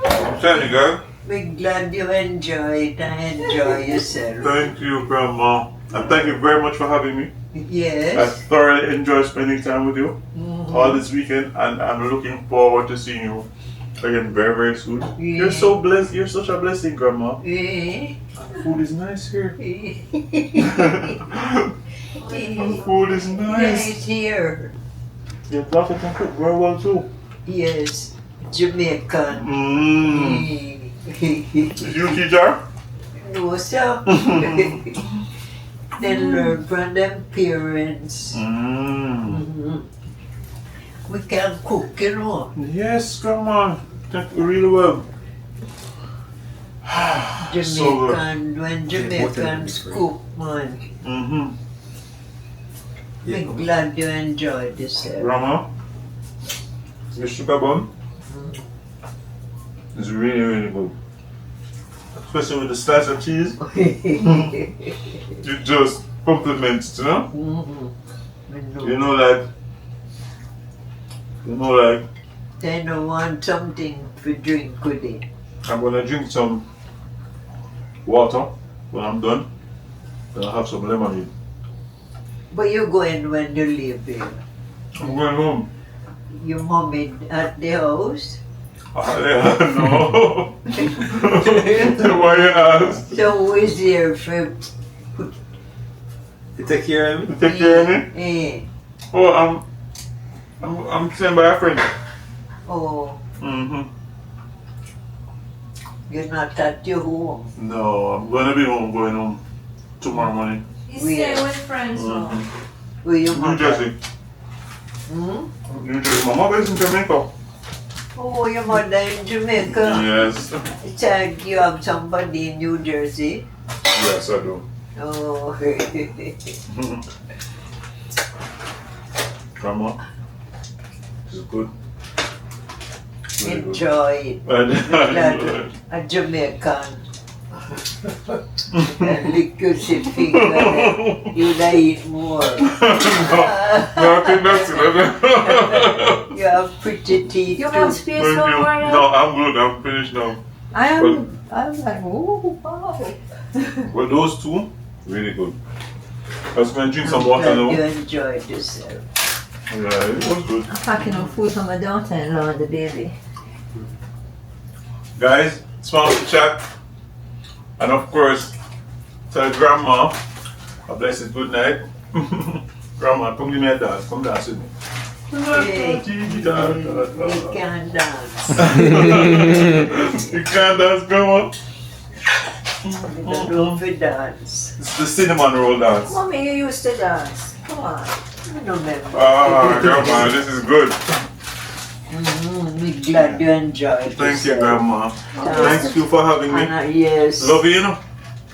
I'm telling you, guys. We're glad you enjoyed and enjoy yourself. Thank you, Grandma. And thank you very much for having me. I Yes. thoroughly enjoyed spending time with you all this weekend, and I'm looking forward to seeing you again very, very soon. You're so blessed. You're such a blessing, Grandma. Eh? Food is nice here. Eh? Food is nice. Right here. Your daughter can cook very well too. Yes. Jamaican. Mmm. Eh. Did you teach her? No, sir. They learn from them parents. We can cook, you know. Yes, grandma. That really well. So good. Jamaican, when Jamaicans cook, man. I'm glad you enjoyed this. Grandma, the sugar bun is really, really good. Especially with the slice of cheese. It just complements, you know? You know, like, They don't want something to drink with it. I'm gonna drink some water when I'm done. Then I'll have some lemonade. But you're going when you live here. I'm going home. Your mommy at the house. No. Why you ask? So who is here for You take care of me? You take care of me? eh? Oh, I'm staying by a friend. Oh, you're not at your home. No, I'm gonna be home, going home tomorrow morning. He's Where? staying with friends now. Where your New mother? Jersey. New Jersey. My mother is in Jamaica. Oh, your mother in Jamaica. Yes. So you have somebody in New Jersey. Yes, I do. Oh, Grandma. This is good. Really good. enjoy it. I A Jamaican. Lick your finger. You'll eat more. No, I think that's it. You have pretty teeth. You too. want space Thank no you. more No, now? I'm good. I'm finished now. I'm like, oh, wow. Well, those two, really good. I was going to drink some I'm water glad now. you Yeah, enjoyed yourself. it was good. I'm packing up food for my daughter-in-law and the baby. Guys, smile to chat. And of course, tell grandma a blessed good night. Grandma, come give me a dance. Come dance with me. Hey, you can dance. You can't dance, grandma. You don't know if you dance. It's the cinnamon roll dance. Mommy, you used to dance. Come on. You don't remember. Ah, grandma, this is good. We're glad you enjoyed Thank you, yourself. grandma. Thank you for having me. Yes. Love you, you know.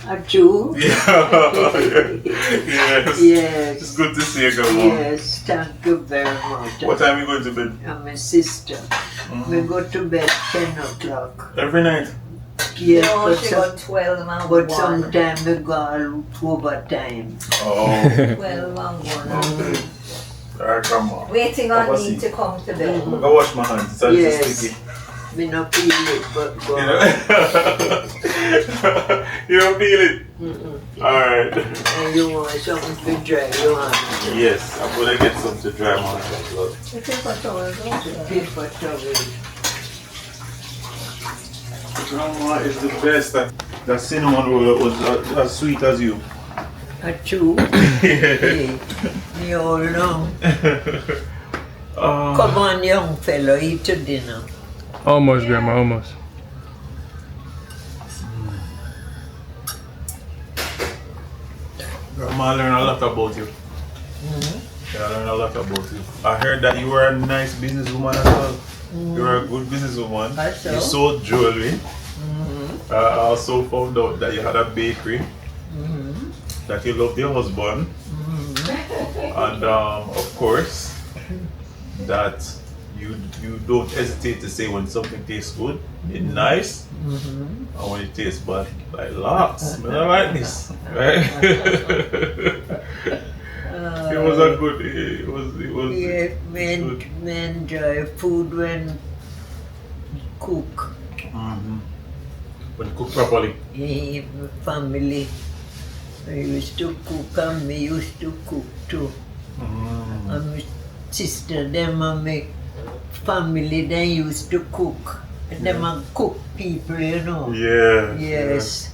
At you? Yeah. Yes. Yes. It's good to see you, grandma. Yes, thank you very much. What time are you going to bed? I'm a sister. We go to bed 10 o'clock. Every night. Yes, No, but, she got 12 and but 1. sometimes we go overtime. Oh. 12 and 1. Alright, grandma. Waiting on Have a me seat. to come to bed. I'm gonna wash my hands. It's a little Yes. sticky. Me not feel it, but go You on. know? You don't feel it? Alright. And you want something to dry your hands. Yes, I'm gonna get some to dry my hands as well. The paper towel, don't you? Paper towel. Grandma is the best. That cinnamon roll was as sweet as you. At you? Hey, me all know. Come on, young fellow, eat your dinner. Almost, Grandma, almost. Grandma, I learned a lot about you. Yeah, I learned a lot about you. I heard that you were a nice businesswoman as well. You were a good businesswoman. I so? You sold jewelry. I also found out that you had a bakery. That you loved your husband. And of course, that you don't hesitate to say when something tastes good, it's nice, and when it tastes bad, like lots. I don't like this, right? It was a good. It was. Yeah, good. me enjoy food when cook. When you cook properly. Yeah, my family. I used to cook and me used to cook too. And my sister, them and my family, they used to cook. And them are cook people, you know. Yeah. Yes.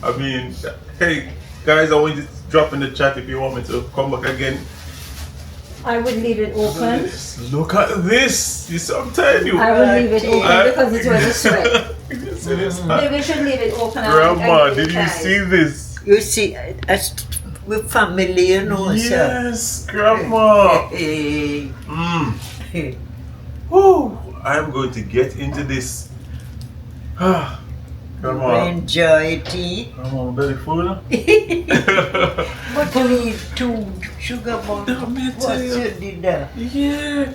I mean, hey guys, I want you to drop in the chat if you want me to come back again. I would leave it open. Look at this. I'm telling you. I would leave it open because it was a sweat. Maybe we should leave it open. Grandma, did you see this? You see, as with family, you know, sir. Yes, Grandma. Hey. Whew, I'm going to get into this. Grandma. Enjoy tea. Grandma, I'm very full. But we too sugar bomb. What you did that? Yeah.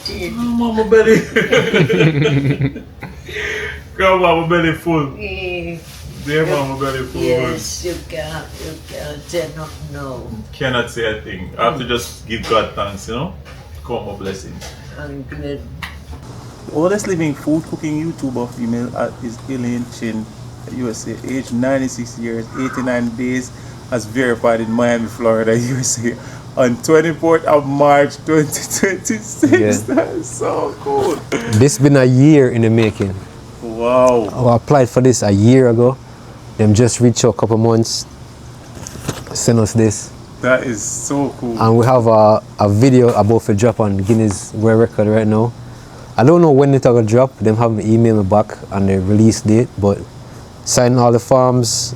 Tea. Grandma, my belly. Grandma, my belly full. Dear mama, belly full. Yes, you can't say nothing now. Cannot say a thing. I have to just give God thanks, you know? Count my blessings. I'm glad. The oldest living food cooking YouTuber female is Aileen Chin, USA, age 96 years, 89 days, as verified in Miami, Florida, USA, on 24th of March 2026. Yeah. That is so cool. This been a year in the making. Wow. I applied for this a year ago. Them just reached out a couple months, send us this. That is so cool. And we have a video about to drop on Guinness World Record right now. I don't know when it's gonna drop. Them haven't emailed me back on the release date, but signed all the forms,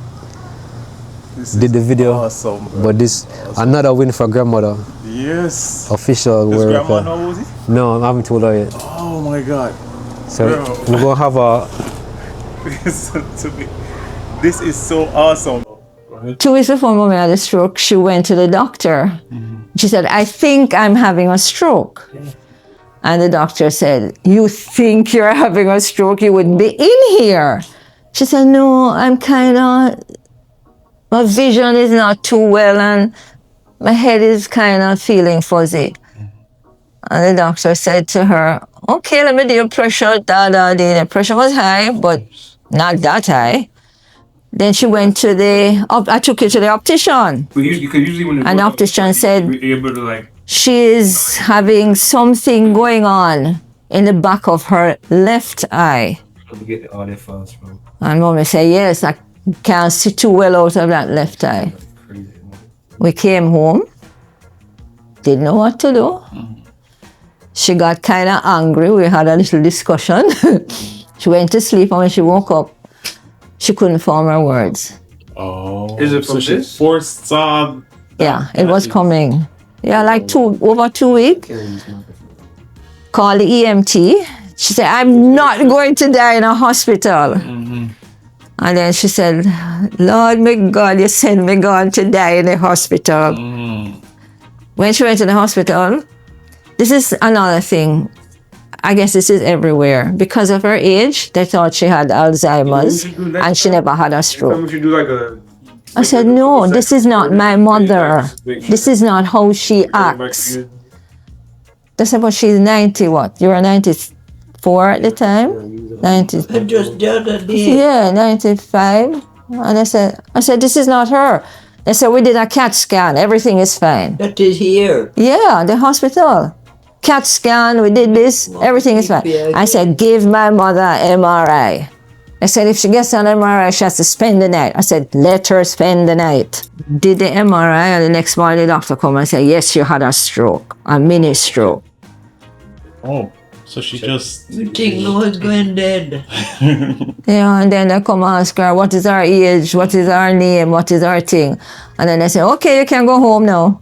did the video. Awesome. Bro. But this another win for grandmother. Yes. Official Does World grandma Record. know who's it? No, I haven't told her yet. Oh my God. So Bro. we're gonna have a. Listen to me. This is so awesome. 2 weeks before Mommy had a stroke, she went to the doctor. She said, I think I'm having a stroke. And the doctor said, you think you're having a stroke? You wouldn't be in here. She said, no, I'm kind of, my vision is not too well and my head is kind of feeling fuzzy. And the doctor said to her, okay, let me do your pressure. The pressure was high, but not that high. Then she went to I took her to the optician. Usually when And the optician said, you're able to like. she's having something going on in the back of her left eye. Get all their files from. And Mommy said, yes, I can't see too well out of that left eye. We came home, didn't know what to do. She got kind of angry. We had a little discussion. She went to sleep, and when she woke up, she couldn't form her words. Oh. Is it from so this? she forced Yeah, it was coming. Yeah, like over 2 weeks. Called the EMT. She said, I'm not going to die in a hospital. And then she said, Lord, my God, you sent me God to die in a hospital. When she went to the hospital, this is another thing. I guess this is everywhere. Because of her age, they thought she had Alzheimer's and she never had a stroke. Would you do like a? I said, no, this is not my mother. This is not how she acts. They said, but she's 90 what? You were 94 at the time? 90. Just the other day. Yeah, 95. And I said, this is not her. They said, we did a CAT scan. Everything is fine. That is here. Yeah, the hospital. CAT scan, we did this. Everything is fine. I said, give my mother MRI. I said, if she gets an MRI, she has to spend the night. I said, let her spend the night. Did the MRI, and the next morning the doctor come and said, yes, you had a stroke, a mini stroke. Oh, so she just. You think no one's going dead? Yeah, and then they come and ask her, what is her age, what is her name, what is her thing? And then they say, okay, you can go home now.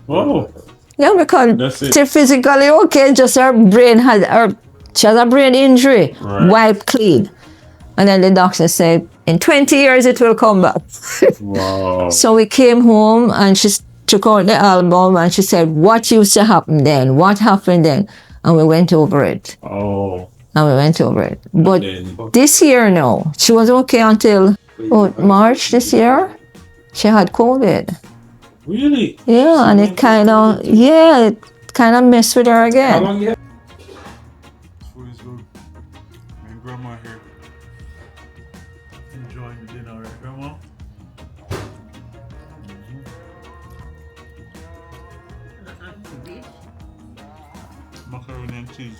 Whoa. Yeah, because That's it. she's physically okay, just her brain she has a brain injury, Right. wiped clean. And then the doctor said, in 20 years it will come back. Wow. So we came home and she took out the album and she said, what used to happen then? What happened then? And we went over it. Oh. And we went over it. But Then. this year, no. She was okay until March this year. She had COVID. Really? Yeah, and it kind of messed with her again. How long you have? Food is good. My grandma here. Enjoying the dinner, right, Grandma? Macaroni and cheese.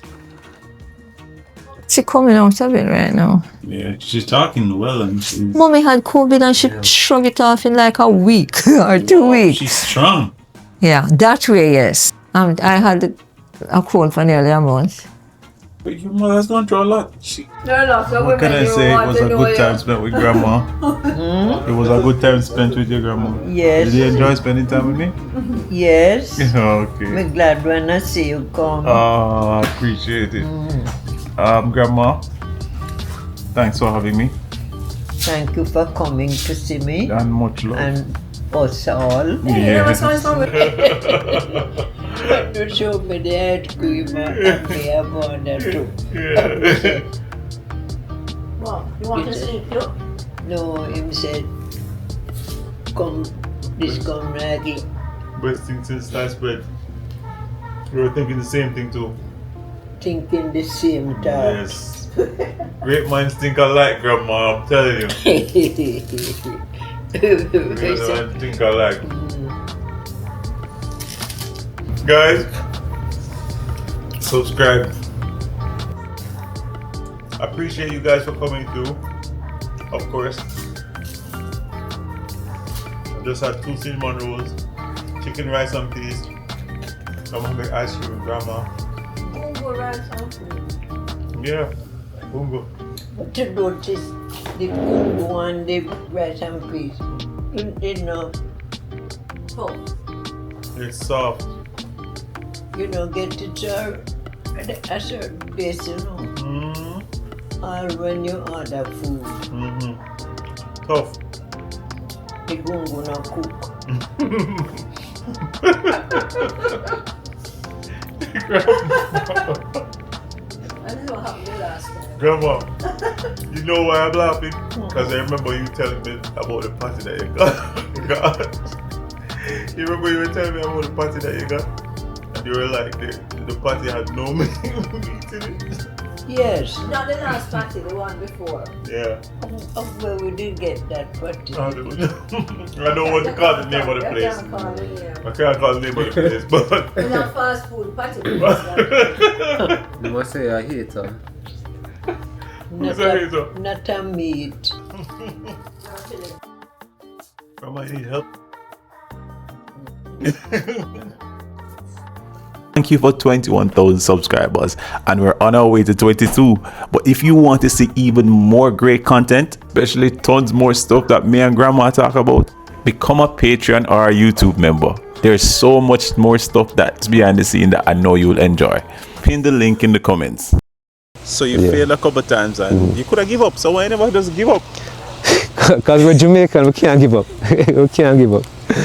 She coming out of it right now. Yeah, she's talking well and she's. Mommy had COVID and she shrugged it off in like a week or 2 weeks. She's strong. Yeah, that way, yes. I had a cold for nearly a month. But your mother's gone through a lot. What can I say? It was a good time spent with grandma. It was a good time spent with your grandma. Yes. Did you enjoy spending time with me? Yes. Okay. I'm glad when I see you come. I appreciate it. Grandma, thanks for having me. Thank you for coming to see me. And much love. And us all. Yeah. To show me the ice cream and me a border too. Well, you want to see too? No, him said, come, this come like Best thing since sliced bread. We were thinking the same thing too. thinking the same time. Yes. Great minds think alike, Grandma. I'm telling you. Great minds think alike. Guys, subscribe. Appreciate you guys for coming through. Of course. I just had 2 cinnamon rolls, chicken rice and peas. I'm gonna make ice cream with Grandma. Bungo rice and food. Yeah, bungo. But to notice the bungo and the rice and peas, you know, Oh, It's soft. you know, get it served at a certain place, you know, or when you order food, Tough. the bungo not cook. I know what happened the last time. Grandma, you know why I'm laughing? Because I remember you telling me about the party that you got. You remember you were telling me about the party that you got? And you were like, the party had no meat in it. Yes. Not the last party, the one before. Yeah. Of where we did get that party. I don't want to call the name of the You place. can't call the name. I can't call the name of the place, but... It's not fast food party. You must say I hate her. Not Sorry, a, sir. not a meat. Grandma, you need help? Thank you for 21,000 subscribers, and we're on our way to 22. But if you want to see even more great content, especially tons more stuff that me and Grandma talk about, become a Patreon or a YouTube member. There's so much more stuff that's behind the scene that I know you'll enjoy. Pin the link in the comments. So you failed a couple times and you could have give up. So why never just give up? Because we're Jamaican, we can't give up. We can't give up.